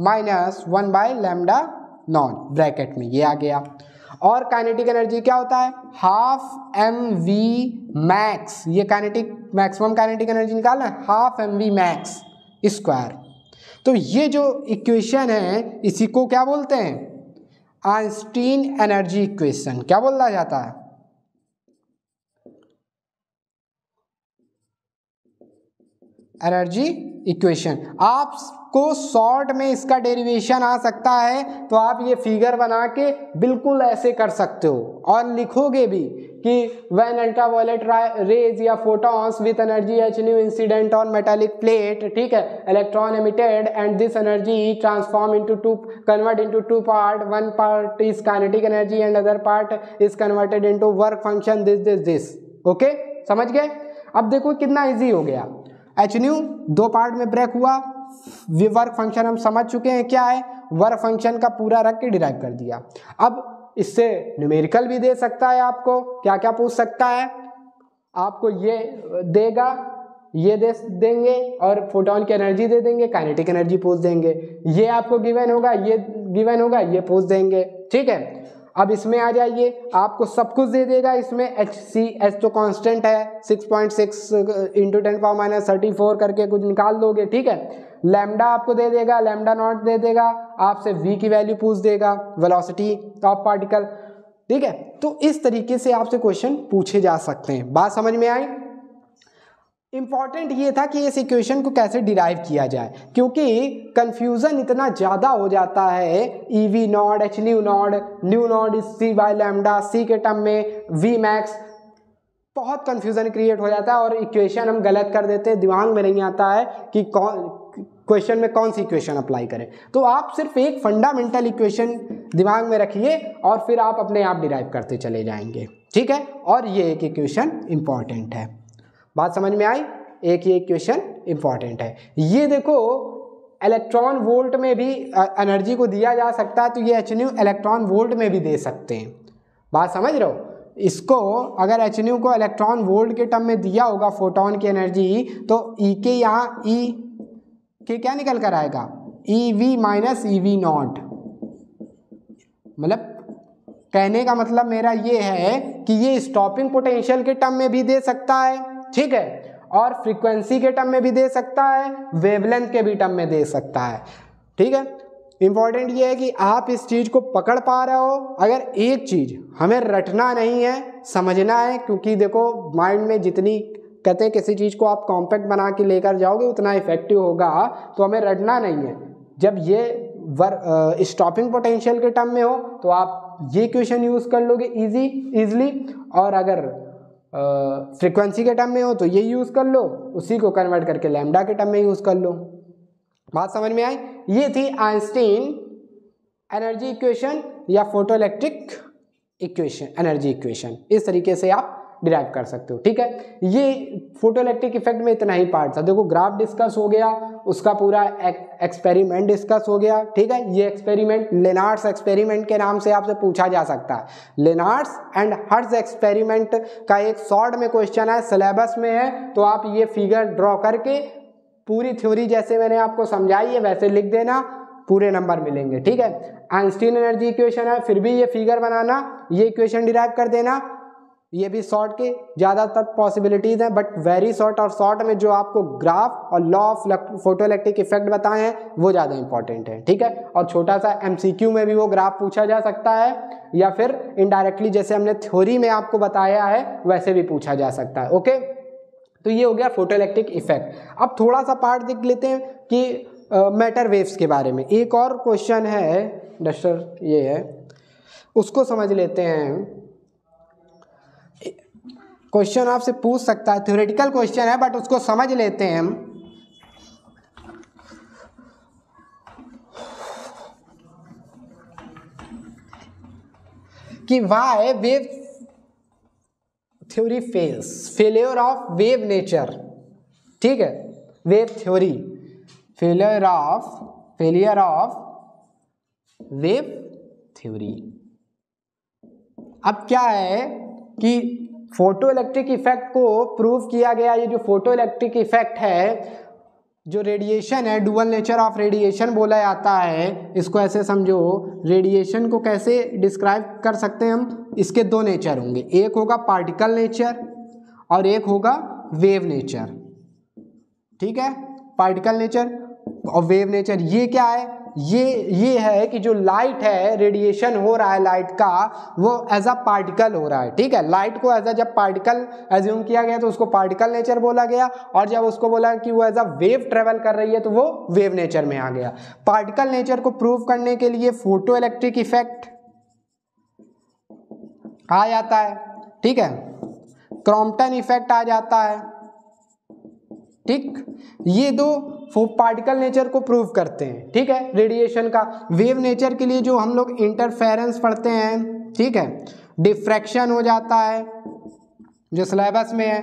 minus 1 by lambda nought, bracket में ये आ गया। और काइनेटिक एनर्जी क्या होता है, हाफ एम वी मैक्स, ये काइनेटिक मैक्सिमम काइनेटिक एनर्जी निकालना है, half M V max square. तो ये जो इक्वेशन है इसी को क्या बोलते हैं, आइंस्टीन एनर्जी इक्वेशन। क्या बोला जाता है, एनर्जी इक्वेशन। आपको शॉर्ट में इसका डेरिवेशन आ सकता है, तो आप ये फिगर बना के बिल्कुल ऐसे कर सकते हो और लिखोगे भी कि व्हेन अल्ट्रावायलेट रेज या photons with energy H new incident on metallic plate, ठीक है, electron emitted and this energy transform into two, convert into two part, one part is kinetic energy and other part is converted into work function this. Okay, समझ गए। अब देखो कितना easy हो गया, H new दो पार्ट में break हुआ, वर्क फंक्शन हम समझ चुके हैं क्या है, वर्क फंक्शन का पूरा रख के डिराइव कर दिया। अब इससे न्यूमेरिकल भी दे सकता है, आपको क्या क्या पूछ सकता है, आपको ये देगा, ये दे देंगे और फोटोन की एनर्जी दे देंगे, काइनेटिक एनर्जी पूछ देंगे, ये आपको गिवन होगा, ये गिवन होगा, ये पूछ देंगे, ठीक है। अब इसमें आ जाइए, आपको सब कुछ दे देगा इसमें, एच तो कांस्टेंट है 6.6 इंटू 10⁻34 करके कुछ निकाल दोगे, ठीक है। लैम्डा आपको दे देगा, लैम्डा नॉट दे देगा, आपसे v की वैल्यू पूछ देगा, वेलोसिटी ऑफ पार्टिकल, ठीक है। तो इस तरीके से आपसे क्वेश्चन पूछे जा सकते हैं। बात समझ में आई। इंपॉर्टेंट ये था कि इस इक्वेशन को कैसे डिराइव किया जाए, क्योंकि कंफ्यूजन इतना ज़्यादा हो जाता है, E V naught, H nu naught is C by lambda, C के टर्म में वी मैक्स, बहुत कंफ्यूजन क्रिएट हो जाता है और इक्वेशन हम गलत कर देते हैं, दिमाग में नहीं आता है कि क्वेश्चन में कौन सी इक्वेशन अप्लाई करें। तो आप सिर्फ एक फंडामेंटल इक्वेशन दिमाग में रखिए और फिर आप अपने आप डिराइव करते चले जाएंगे, ठीक है। और ये एक इक्वेशन इंपॉर्टेंट है, बात समझ में आई। एक ये इक्वेशन इंपॉर्टेंट है। ये देखो इलेक्ट्रॉन वोल्ट में भी एनर्जी को दिया जा सकता है, तो ये एच न्यू इलेक्ट्रॉन वोल्ट में भी दे सकते हैं, बात समझ रहे हो। इसको अगर एच न्यू को इलेक्ट्रॉन वोल्ट के टर्म में दिया होगा फोटोन की एनर्जी, तो ई के यहाँ ई के क्या निकल कर आएगा, E V minus E V not. मतलब कहने का मतलब मेरा ये है कि ये स्टॉपिंग पोटेंशियल के टर्म में भी दे सकता है, ठीक है, और फ्रीक्वेंसी के टर्म में भी दे सकता है, वेवलेंथ के भी टर्म में दे सकता है, ठीक है। इंपॉर्टेंट ये है कि आप इस चीज़ को पकड़ पा रहे हो। अगर एक चीज़ हमें रटना नहीं है, समझना है, क्योंकि देखो माइंड में जितनी कहते हैं किसी चीज़ को आप कॉम्पैक्ट बना के लेकर जाओगे उतना इफेक्टिव होगा, तो हमें रटना नहीं है। जब ये स्टॉपिंग पोटेंशियल के टर्म में हो तो आप ये क्वेश्चन यूज़ कर लोगे ईजिली, और अगर फ्रीक्वेंसी के टर्म में हो तो ये यूज़ कर लो, उसी को कन्वर्ट करके लैम्डा के टर्म में यूज़ कर लो। बात समझ में आई। ये थी आइंस्टीन एनर्जी इक्वेशन या फोटोइलेक्ट्रिक इक्वेशन, एनर्जी इक्वेशन। इस तरीके से आप डिराइव कर सकते हो, ठीक है। ये फोटोइलेक्ट्रिक इफेक्ट में इतना ही पार्ट था। देखो ग्राफ डिस्कस हो गया, उसका पूरा एक्सपेरिमेंट डिस्कस हो गया, ठीक है। ये एक्सपेरिमेंट लेनार्ड्स एक्सपेरिमेंट के नाम से आपसे पूछा जा सकता है। लेनार्ड्स एंड हर्ट्ज एक्सपेरिमेंट का एक शॉर्ट में क्वेश्चन है, सिलेबस में है, तो आप ये फिगर ड्रॉ करके पूरी थ्योरी जैसे मैंने आपको समझाई है वैसे लिख देना, पूरे नंबर मिलेंगे, ठीक है। आइंस्टीन एनर्जी इक्वेशन है, फिर भी ये फिगर बनाना, ये इक्वेशन डिराइव कर देना। ये भी शॉर्ट के ज़्यादातर पॉसिबिलिटीज़ हैं, बट वेरी शॉर्ट, और शॉर्ट में जो आपको ग्राफ और लॉ ऑफ फोटोइलेक्ट्रिक इफेक्ट बताए हैं वो ज़्यादा इंपॉर्टेंट है, ठीक है। और छोटा सा एमसीक्यू में भी वो ग्राफ पूछा जा सकता है, या फिर इनडायरेक्टली जैसे हमने थ्योरी में आपको बताया है वैसे भी पूछा जा सकता है, ओके। तो ये हो गया फोटोइलेक्ट्रिक इफेक्ट। अब थोड़ा सा पार्ट देख लेते हैं कि मैटर वेव्स के बारे में। एक और क्वेश्चन है डस्टर, ये है, उसको समझ लेते हैं। क्वेश्चन आपसे पूछ सकता है, थ्योरेटिकल क्वेश्चन है बट उसको समझ लेते हैं हम। कि why wave theory fails, failure of wave nature. ठीक है, wave theory, failure of wave theory. अब क्या है कि फोटो इलेक्ट्रिक इफेक्ट को प्रूव किया गया। ये जो फोटो इलेक्ट्रिक इफेक्ट है, जो रेडिएशन है, डुअल नेचर ऑफ रेडिएशन बोला जाता है। इसको ऐसे समझो, रेडिएशन को कैसे डिस्क्राइब कर सकते हैं हम, इसके दो नेचर होंगे, एक होगा पार्टिकल नेचर और एक होगा वेव नेचर। ठीक है, पार्टिकल नेचर और वेव नेचर। ये क्या है, ये है कि जो लाइट है, रेडिएशन हो रहा है लाइट का, वो एज अ पार्टिकल हो रहा है। ठीक है, लाइट को एज अ जब पार्टिकल एज्यूम किया गया तो उसको पार्टिकल नेचर बोला गया, और जब उसको बोला कि वो एज अ वेव ट्रेवल कर रही है तो वो वेव नेचर में आ गया। पार्टिकल नेचर को प्रूव करने के लिए फोटो इलेक्ट्रिक इफेक्ट आ जाता है। ठीक है, क्रॉम्पटन इफेक्ट आ जाता है। ठीक, ये दो पार्टिकल नेचर को प्रूव करते हैं। ठीक है, रेडिएशन का। वेव नेचर के लिए जो हम लोग इंटरफेरेंस पढ़ते हैं, ठीक है, डिफ्रैक्शन हो जाता है जो सिलेबस में है,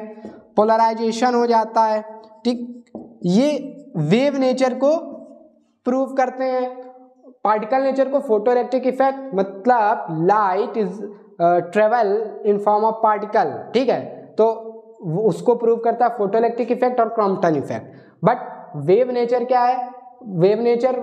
पोलराइजेशन हो जाता है। ठीक, ये वेव नेचर को प्रूव करते हैं। पार्टिकल नेचर को फोटो इलेक्ट्रिक इफेक्ट मतलब light is travel in form of particle. ठीक है, तो उसको प्रूव करता है फोटो इलेक्ट्रिक इफेक्ट और Compton effect. But wave nature क्या है, वेव नेचर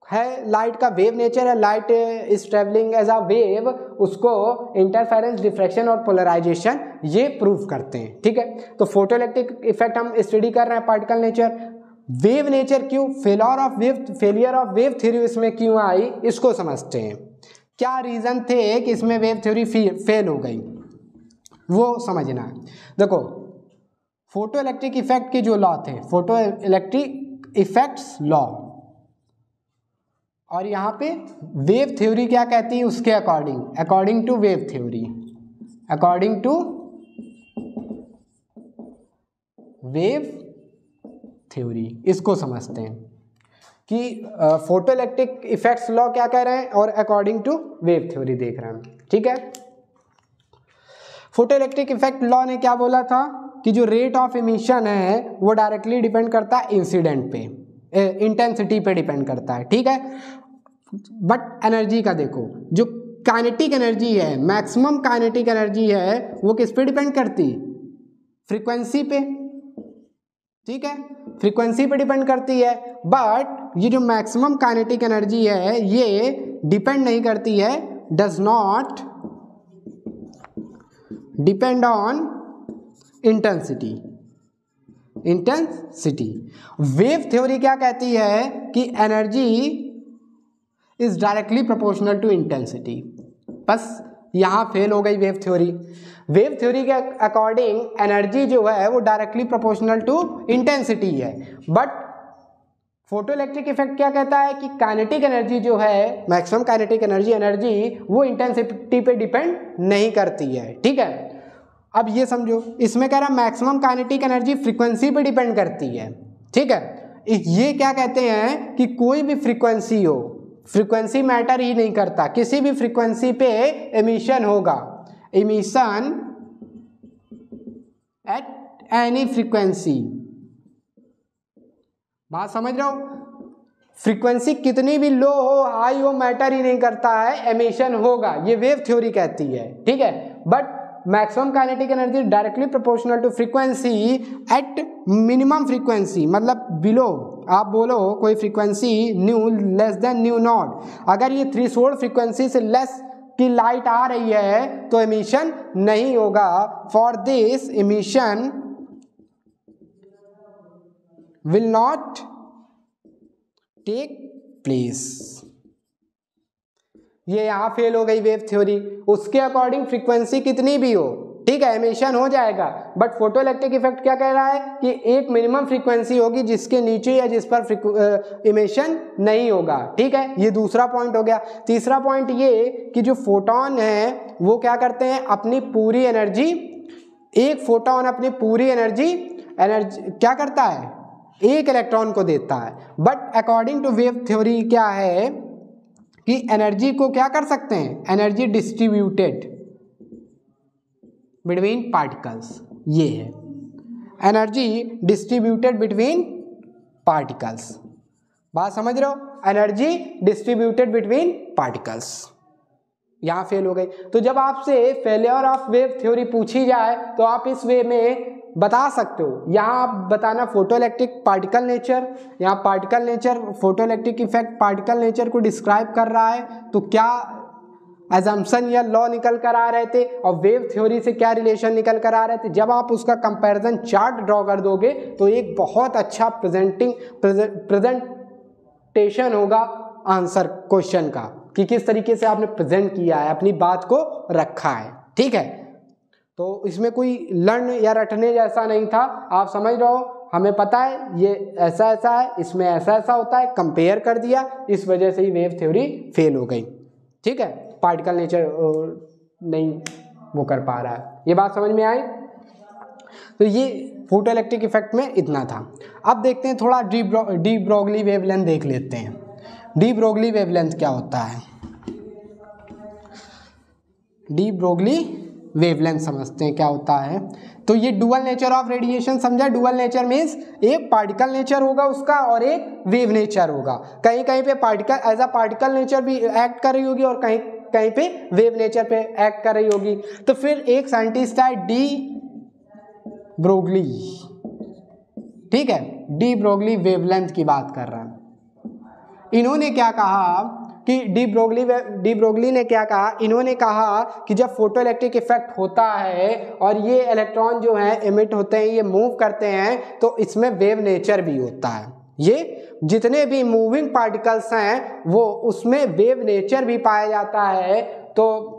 है, लाइट का वेव नेचर है, light is travelling as a wave, उसको इंटरफेरेंस, डिफ्रैक्शन और पोलराइजेशन ये प्रूव करते हैं। ठीक है, तो फोटो इलेक्ट्रिक इफेक्ट हम स्टडी कर रहे हैं, पार्टिकल नेचर। वेव नेचर क्यों, फेलियर ऑफ वेव थ्योरी इसमें क्यों आई, इसको समझते हैं। क्या रीजन थे कि इसमें वेव थ्योरी फेल हो गई, वो समझना है। देखो, फोटो इलेक्ट्रिक इफेक्ट के जो लॉ थे, फोटो इलेक्ट्रिक इफेक्ट्स लॉ, और यहाँ पे वेव थ्योरी क्या कहती है उसके according to wave theory, according to wave theory, इसको समझते हैं कि फोटो इलेक्ट्रिक इफेक्ट्स लॉ क्या कह रहे हैं और अकॉर्डिंग टू वेव थ्योरी देख रहे हैं। ठीक है, फोटो इलेक्ट्रिक इफेक्ट लॉ ने क्या बोला था कि जो रेट ऑफ एमिशन है वो डायरेक्टली डिपेंड करता है इंसिडेंट पे, इंटेंसिटी पे डिपेंड करता है। ठीक है, बट एनर्जी का देखो, जो काइनेटिक एनर्जी है, मैक्सिमम काइनेटिक एनर्जी है, वो किस पे डिपेंड करती, फ्रीक्वेंसी पे। ठीक है, फ्रीक्वेंसी पे डिपेंड करती है। बट ये जो मैक्सिमम काइनेटिक एनर्जी है ये डिपेंड नहीं करती है, does not depend on intensity. Wave theory क्या कहती है कि energy is directly proportional to intensity. बस यहां फेल हो गई वेव थ्योरी। वेव थ्योरी के अकॉर्डिंग एनर्जी जो है वो डायरेक्टली प्रोपोर्शनल टू इंटेंसिटी है। बट फोटो इलेक्ट्रिक इफेक्ट क्या कहता है कि काइनेटिक एनर्जी जो है, मैक्सिमम काइनेटिक एनर्जी वो इंटेंसिटी पे डिपेंड नहीं करती है। ठीक है, अब ये समझो, इसमें कह रहा मैक्सिमम काइनेटिक एनर्जी फ्रीक्वेंसी पे डिपेंड करती है। ठीक है, ये क्या कहते हैं कि कोई भी फ्रीक्वेंसी हो, फ्रीक्वेंसी मैटर ही नहीं करता, किसी भी फ्रीक्वेंसी पे एमिशन होगा, एमिशन एट एनी फ्रीक्वेंसी। बात समझ रहे हो, फ्रीक्वेंसी कितनी भी लो हो, हाई हो, मैटर ही नहीं करता है, एमिशन होगा, ये वेव थ्योरी कहती है। ठीक है, but maximum kinetic energy directly proportional to frequency at minimum frequency, मतलब बिलो, आप बोलो कोई frequency nu less than nu not, अगर ये थ्रेशोल्ड फ्रीक्वेंसी से लेस की लाइट आ रही है तो एमिशन नहीं होगा। For this emission will not take place. ये यहां फेल हो गई वेव थ्योरी। उसके अकॉर्डिंग फ्रीक्वेंसी कितनी भी हो, ठीक है, एमिशन हो जाएगा। बट फोटो इलेक्ट्रिक इफेक्ट क्या कह रहा है कि एक मिनिमम फ्रीक्वेंसी होगी जिसके नीचे या जिस पर एमिशन नहीं होगा। ठीक है, ये दूसरा पॉइंट हो गया। तीसरा पॉइंट ये कि जो फोटोन है वो क्या करते हैं, अपनी पूरी एनर्जी, एक फोटोन अपनी पूरी एनर्जी क्या करता है, एक इलेक्ट्रॉन को देता है। But according to wave theory क्या है कि एनर्जी को क्या कर सकते हैं, एनर्जी डिस्ट्रीब्यूटेड बिटवीन पार्टिकल्स, ये है। Energy distributed between particles. बात समझ रहे हो, एनर्जी डिस्ट्रीब्यूटेड बिटवीन पार्टिकल्स, यहां फेल हो गई। तो जब आपसे फेलियर ऑफ वेव थ्योरी पूछी जाए तो आप इस वे में बता सकते हो। यहाँ आप बताना फोटोइलेक्ट्रिक पार्टिकल नेचर, यहाँ particle nature photoelectric effect particle nature को डिस्क्राइब कर रहा है, तो क्या अजम्पशन या लॉ निकल कर आ रहे थे और वेव थ्योरी से क्या रिलेशन निकल कर आ रहे थे। जब आप उसका कंपैरिजन चार्ट ड्रॉ कर दोगे तो एक बहुत अच्छा प्रेजेंटेशन होगा आंसर क्वेश्चन का, कि किस तरीके से आपने प्रेजेंट किया है, अपनी बात को रखा है। ठीक है, तो इसमें कोई लर्न या रटने जैसा नहीं था, आप समझ रहे हो, हमें पता है ये ऐसा ऐसा है, इसमें ऐसा ऐसा होता है, कंपेयर कर दिया, इस वजह से ही वेव थ्योरी फेल हो गई। ठीक है, पार्टिकल नेचर नहीं वो कर पा रहा है। ये बात समझ में आई। तो ये फोटोइलेक्ट्रिक इफेक्ट में इतना था। अब देखते हैं थोड़ा डी ब्रोगली वेवलेंथ देख लेते हैं। डी ब्रोगली वेवलेंथ क्या होता है, डी ब्रोगली वेवलेंथ समझते हैं क्या होता है। तो ये डुअल नेचर ऑफ रेडिएशन समझा। डुअल नेचर मीन्स एक पार्टिकल नेचर होगा उसका और एक वेव नेचर होगा। कहीं कहीं पे particle as a particle nature भी एक्ट कर रही होगी और कहीं कहीं पे वेव नेचर पे एक्ट कर रही होगी। तो फिर एक साइंटिस्ट है डी ब्रोगली, ठीक है, डी ब्रोगली वेवलेंथ की बात कर रहा है। इन्होंने क्या कहा कि डी ब्रोगली ने क्या कहा, इन्होंने कहा कि जब फोटोइलेक्ट्रिक इफेक्ट होता है और ये इलेक्ट्रॉन जो है एमिट होते हैं, ये मूव करते हैं, तो इसमें वेव नेचर भी होता है। ये जितने भी मूविंग पार्टिकल्स हैं वो उसमें वेव नेचर भी पाया जाता है, तो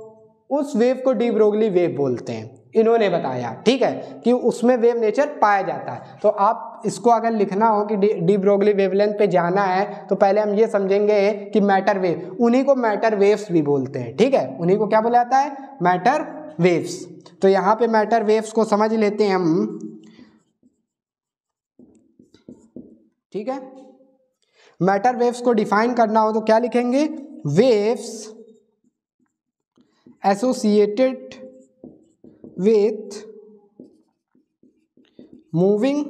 उस वेव को डी ब्रोगली वेव बोलते हैं। इन्होंने बताया, ठीक है, कि उसमें वेव नेचर पाया जाता है। तो आप इसको अगर लिखना हो कि डी ब्रोगली वेवलेंथ पे जाना है तो पहले हम ये समझेंगे कि मैटर वेव, उन्हीं को मैटर वेव्स भी बोलते हैं। ठीक है, उन्हीं को क्या बोला जाता है, मैटर वेव्स। तो यहाँ पे मैटर वेव्स को समझ लेते हैं हम। ठीक है, मैटर वेव्स को डिफाइन करना हो तो क्या लिखेंगे, waves associated with moving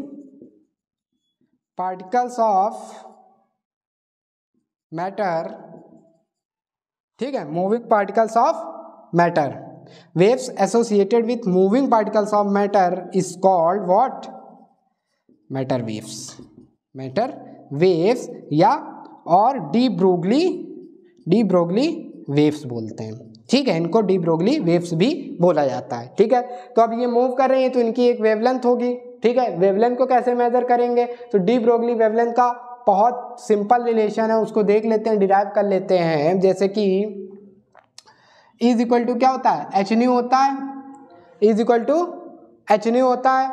particles of matter. ठीक है, moving particles of matter, waves associated with moving particles of matter is called what, matter waves, matter waves, या और डी ब्रोगली वेव्स बोलते हैं। ठीक है, इनको डी ब्रोगली वेव्स भी बोला जाता है। ठीक है, तो अब ये मूव कर रही है तो इनकी एक वेवलेंथ होगी। ठीक है, वेवलेंथ को कैसे मेजर करेंगे, तो डी ब्रोगली वेवलेंथ का बहुत सिंपल रिलेशन है, उसको देख लेते हैं, डिराइव कर लेते हैं। जैसे कि इज इक्वल टू क्या होता है, एच न्यू होता है, is equal to H nu होता है।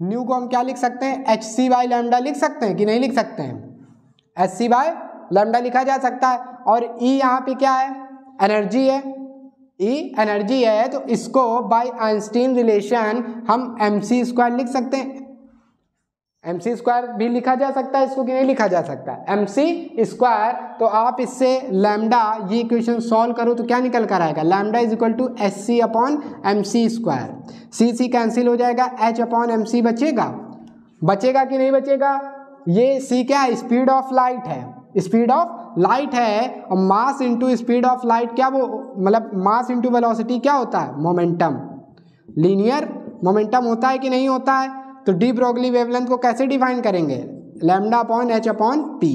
न्यू को हम क्या लिख सकते हैं, एच सी बाई लैम्डा लिख सकते हैं कि नहीं लिख सकते हैं, एच सी बाई लैम्डा लिखा जा सकता है। और ई यहाँ पे क्या है, एनर्जी है, ई एनर्जी है, तो इसको बाय आइंस्टीन रिलेशन हम एम सी स्क्वायर लिख सकते हैं। एम सी स्क्वायर भी लिखा जा सकता है इसको कि नहीं लिखा जा सकता है, एम सी स्क्वायर। तो आप इससे लैम्डा, ये इक्वेशन सॉल्व करो तो क्या निकल कर आएगा, lambda is equal to H C upon M C square. C cancel हो जाएगा, एच अपॉन एम सी बचेगा कि नहीं बचेगा। ये सी क्या है, स्पीड ऑफ लाइट है, स्पीड ऑफ लाइट है, और mass into speed of light क्या, वो मतलब मास इंटू वेलोसिटी क्या होता है, मोमेंटम, लीनियर मोमेंटम होता है कि नहीं होता है। तो डी ब्रोगली वेवलेंथ को कैसे डिफाइन करेंगे, lambda upon H upon P,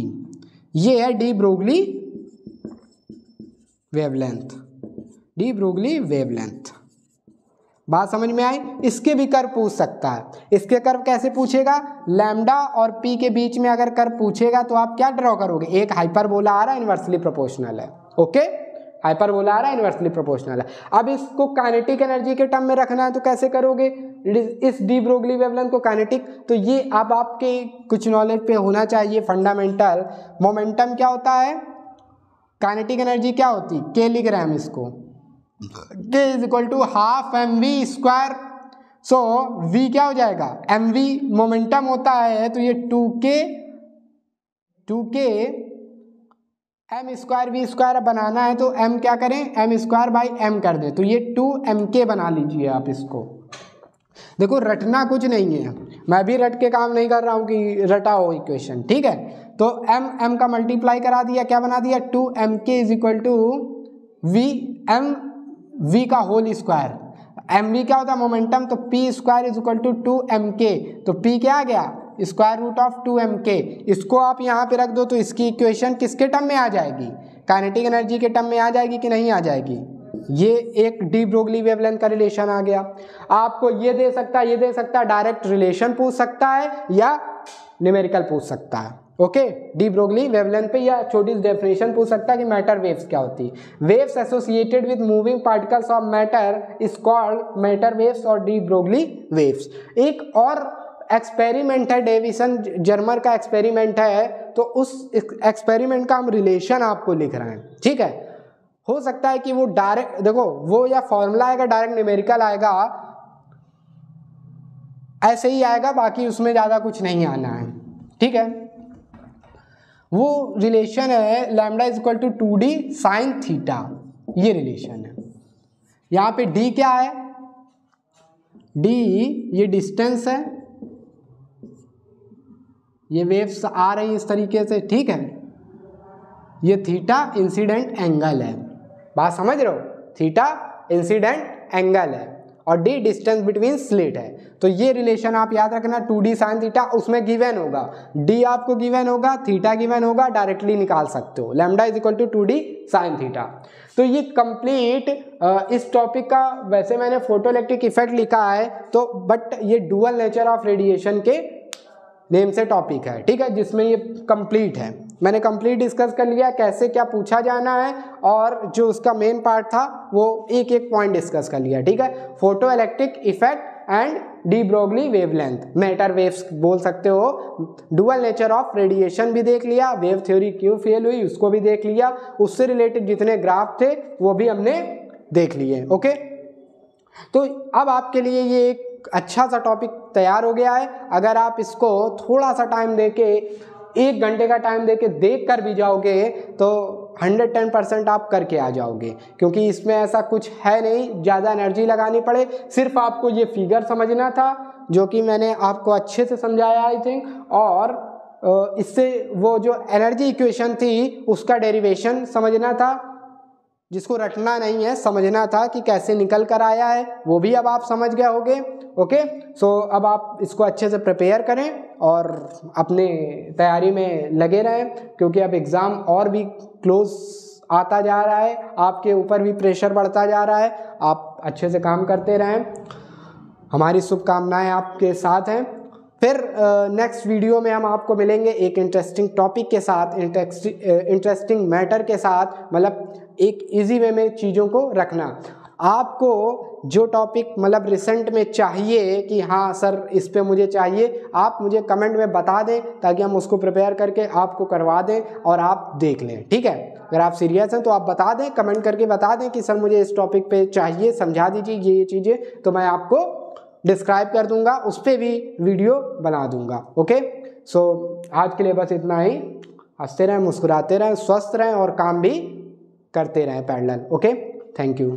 ये है de Broglie wavelength, de Broglie wavelength. बात समझ में आई। इसके भी कर्व पूछ सकता है, इसके कर्व कैसे पूछेगा, लैम्डा और पी के बीच में अगर कर्व पूछेगा तो आप क्या ड्रॉ करोगे, एक हाइपरबोला आ रहा है, इनवर्सली प्रोपोर्शनल है। ओके, हाइपरबोला आ रहा है, इनवर्सली प्रोपोर्शनल है। अब इसको काइनेटिक एनर्जी के टर्म में रखना है तो कैसे करोगे, इस डी ब्रोगली वेवलेंथ को काइनेटिक, तो ये अब आपके कुछ नॉलेज पे होना चाहिए फंडामेंटल। मोमेंटम क्या होता है, काइनेटिक एनर्जी क्या होती, के लिख रहे हैं हम इसको, K is equal to half M V square. So V क्या हो जाएगा, एम वी मोमेंटम होता है, तो ये 2K M square V square बनाना है तो m क्या करें, एम स्क्वायर बाई एम कर दें, तो ये 2mk बना लीजिए आप इसको। देखो रटना कुछ नहीं है, मैं भी रट के काम नहीं कर रहा हूँ कि रटा हो इक्वेशन, ठीक है। तो m का मल्टीप्लाई करा दिया, क्या बना दिया 2mk is equal to v का होल स्क्वायर। mv क्या होता है मोमेंटम, तो p square is equal to 2mk, तो p क्या आ गया स्क्वायर रूट ऑफ 2mk। इसको आप यहाँ पे रख दो तो इसकी इक्वेशन किसके टर्म में आ जाएगी, काइनेटिक एनर्जी के टर्म में आ जाएगी कि नहीं आ जाएगी। ये एक डी ब्रोगली वेवलेंथ का रिलेशन आ गया। आपको ये दे सकता है, ये दे सकता है, डायरेक्ट रिलेशन पूछ सकता है या न्यूमेरिकल पूछ सकता है। ओके, डी ब्रोगली वेवलेंथ पे या छोटी डेफिनेशन पूछ सकता है कि मैटर वेव्स क्या होती है। Waves associated with moving particles of matter is called matter waves और डी ब्रोगली वेव्स। एक और एक्सपेरिमेंट है, डेविसन जर्मर का एक्सपेरिमेंट है, तो उस एक्सपेरिमेंट का हम रिलेशन आपको लिख रहे हैं, ठीक है। हो सकता है कि वो डायरेक्ट, देखो वो या फॉर्मूला आएगा डायरेक्ट न्यूमेरिकल आएगा, ऐसे ही आएगा, बाकी उसमें ज़्यादा कुछ नहीं आना है, ठीक है। वो रिलेशन है lambda is equal to 2d sine theta, ये रिलेशन है। यहाँ पे d क्या है, d ये डिस्टेंस है, ये वेव्स आ रही इस तरीके से, ठीक है। ये थीटा इंसिडेंट एंगल है, बात समझ रहे हो, थीटा इंसिडेंट एंगल है और डी डिस्टेंस बिटवीन स्लिट है। तो ये रिलेशन आप याद रखना 2d साइन थीटा, उसमें गिवन होगा, d आपको गिवन होगा, थीटा गिवन होगा, डायरेक्टली निकाल सकते हो lambda is equal to 2d sine theta. तो ये कंप्लीट इस टॉपिक का, वैसे मैंने फोटोइलेक्ट्रिक इफेक्ट लिखा है तो, बट ये डुअल नेचर ऑफ रेडिएशन के नेम से टॉपिक है, ठीक है, जिसमें ये कंप्लीट है। मैंने कंप्लीट डिस्कस कर लिया कैसे क्या पूछा जाना है, और जो उसका मेन पार्ट था वो एक एक पॉइंट डिस्कस कर लिया, ठीक है। Photo electric effect and de Broglie wavelength, matter waves बोल सकते हो, डुअल नेचर ऑफ रेडिएशन भी देख लिया, वेव थ्योरी क्यों फेल हुई उसको भी देख लिया, उससे रिलेटेड जितने ग्राफ थे वो भी हमने देख लिए। ओके, तो अब आपके लिए ये एक अच्छा सा टॉपिक तैयार हो गया है। अगर आप इसको थोड़ा सा टाइम देके, 1 घंटे का टाइम देके देख कर भी जाओगे तो 110% आप करके आ जाओगे, क्योंकि इसमें ऐसा कुछ है नहीं ज़्यादा एनर्जी लगानी पड़े, सिर्फ आपको ये फिगर समझना था जो कि मैंने आपको अच्छे से समझाया आई थिंक, और इससे वो जो एनर्जी इक्वेशन थी उसका डेरिवेशन समझना था, जिसको रटना नहीं है, समझना था कि कैसे निकल कर आया है, वो भी अब आप समझ गए होगे। ओके, सो अब आप इसको अच्छे से प्रिपेयर करें और अपने तैयारी में लगे रहें, क्योंकि अब एग्ज़ाम और भी क्लोज आता जा रहा है, आपके ऊपर भी प्रेशर बढ़ता जा रहा है, आप अच्छे से काम करते रहें। हमारी शुभकामनाएं आपके साथ हैं। फिर नेक्स्ट वीडियो में हम आपको मिलेंगे एक इंटरेस्टिंग टॉपिक के साथ, इंटरेस्टिंग मैटर के साथ, मतलब एक इजी वे में चीज़ों को रखना। आपको जो टॉपिक मतलब रिसेंट में चाहिए कि हाँ सर इस पे मुझे चाहिए, आप मुझे कमेंट में बता दें ताकि हम उसको प्रिपेयर करके आपको करवा दें और आप देख लें, ठीक है। अगर आप सीरियस हैं तो आप बता दें, कमेंट करके बता दें कि सर मुझे इस टॉपिक पे चाहिए, समझा दीजिए ये चीज़ें, तो मैं आपको डिस्क्राइब कर दूंगा, उस पर भी वीडियो बना दूंगा। ओके, सो आज के लिए बस इतना ही। हंसते रहें, मुस्कुराते रहें, स्वस्थ रहें और काम भी करते रहें पैरेलल। Okay, thank you.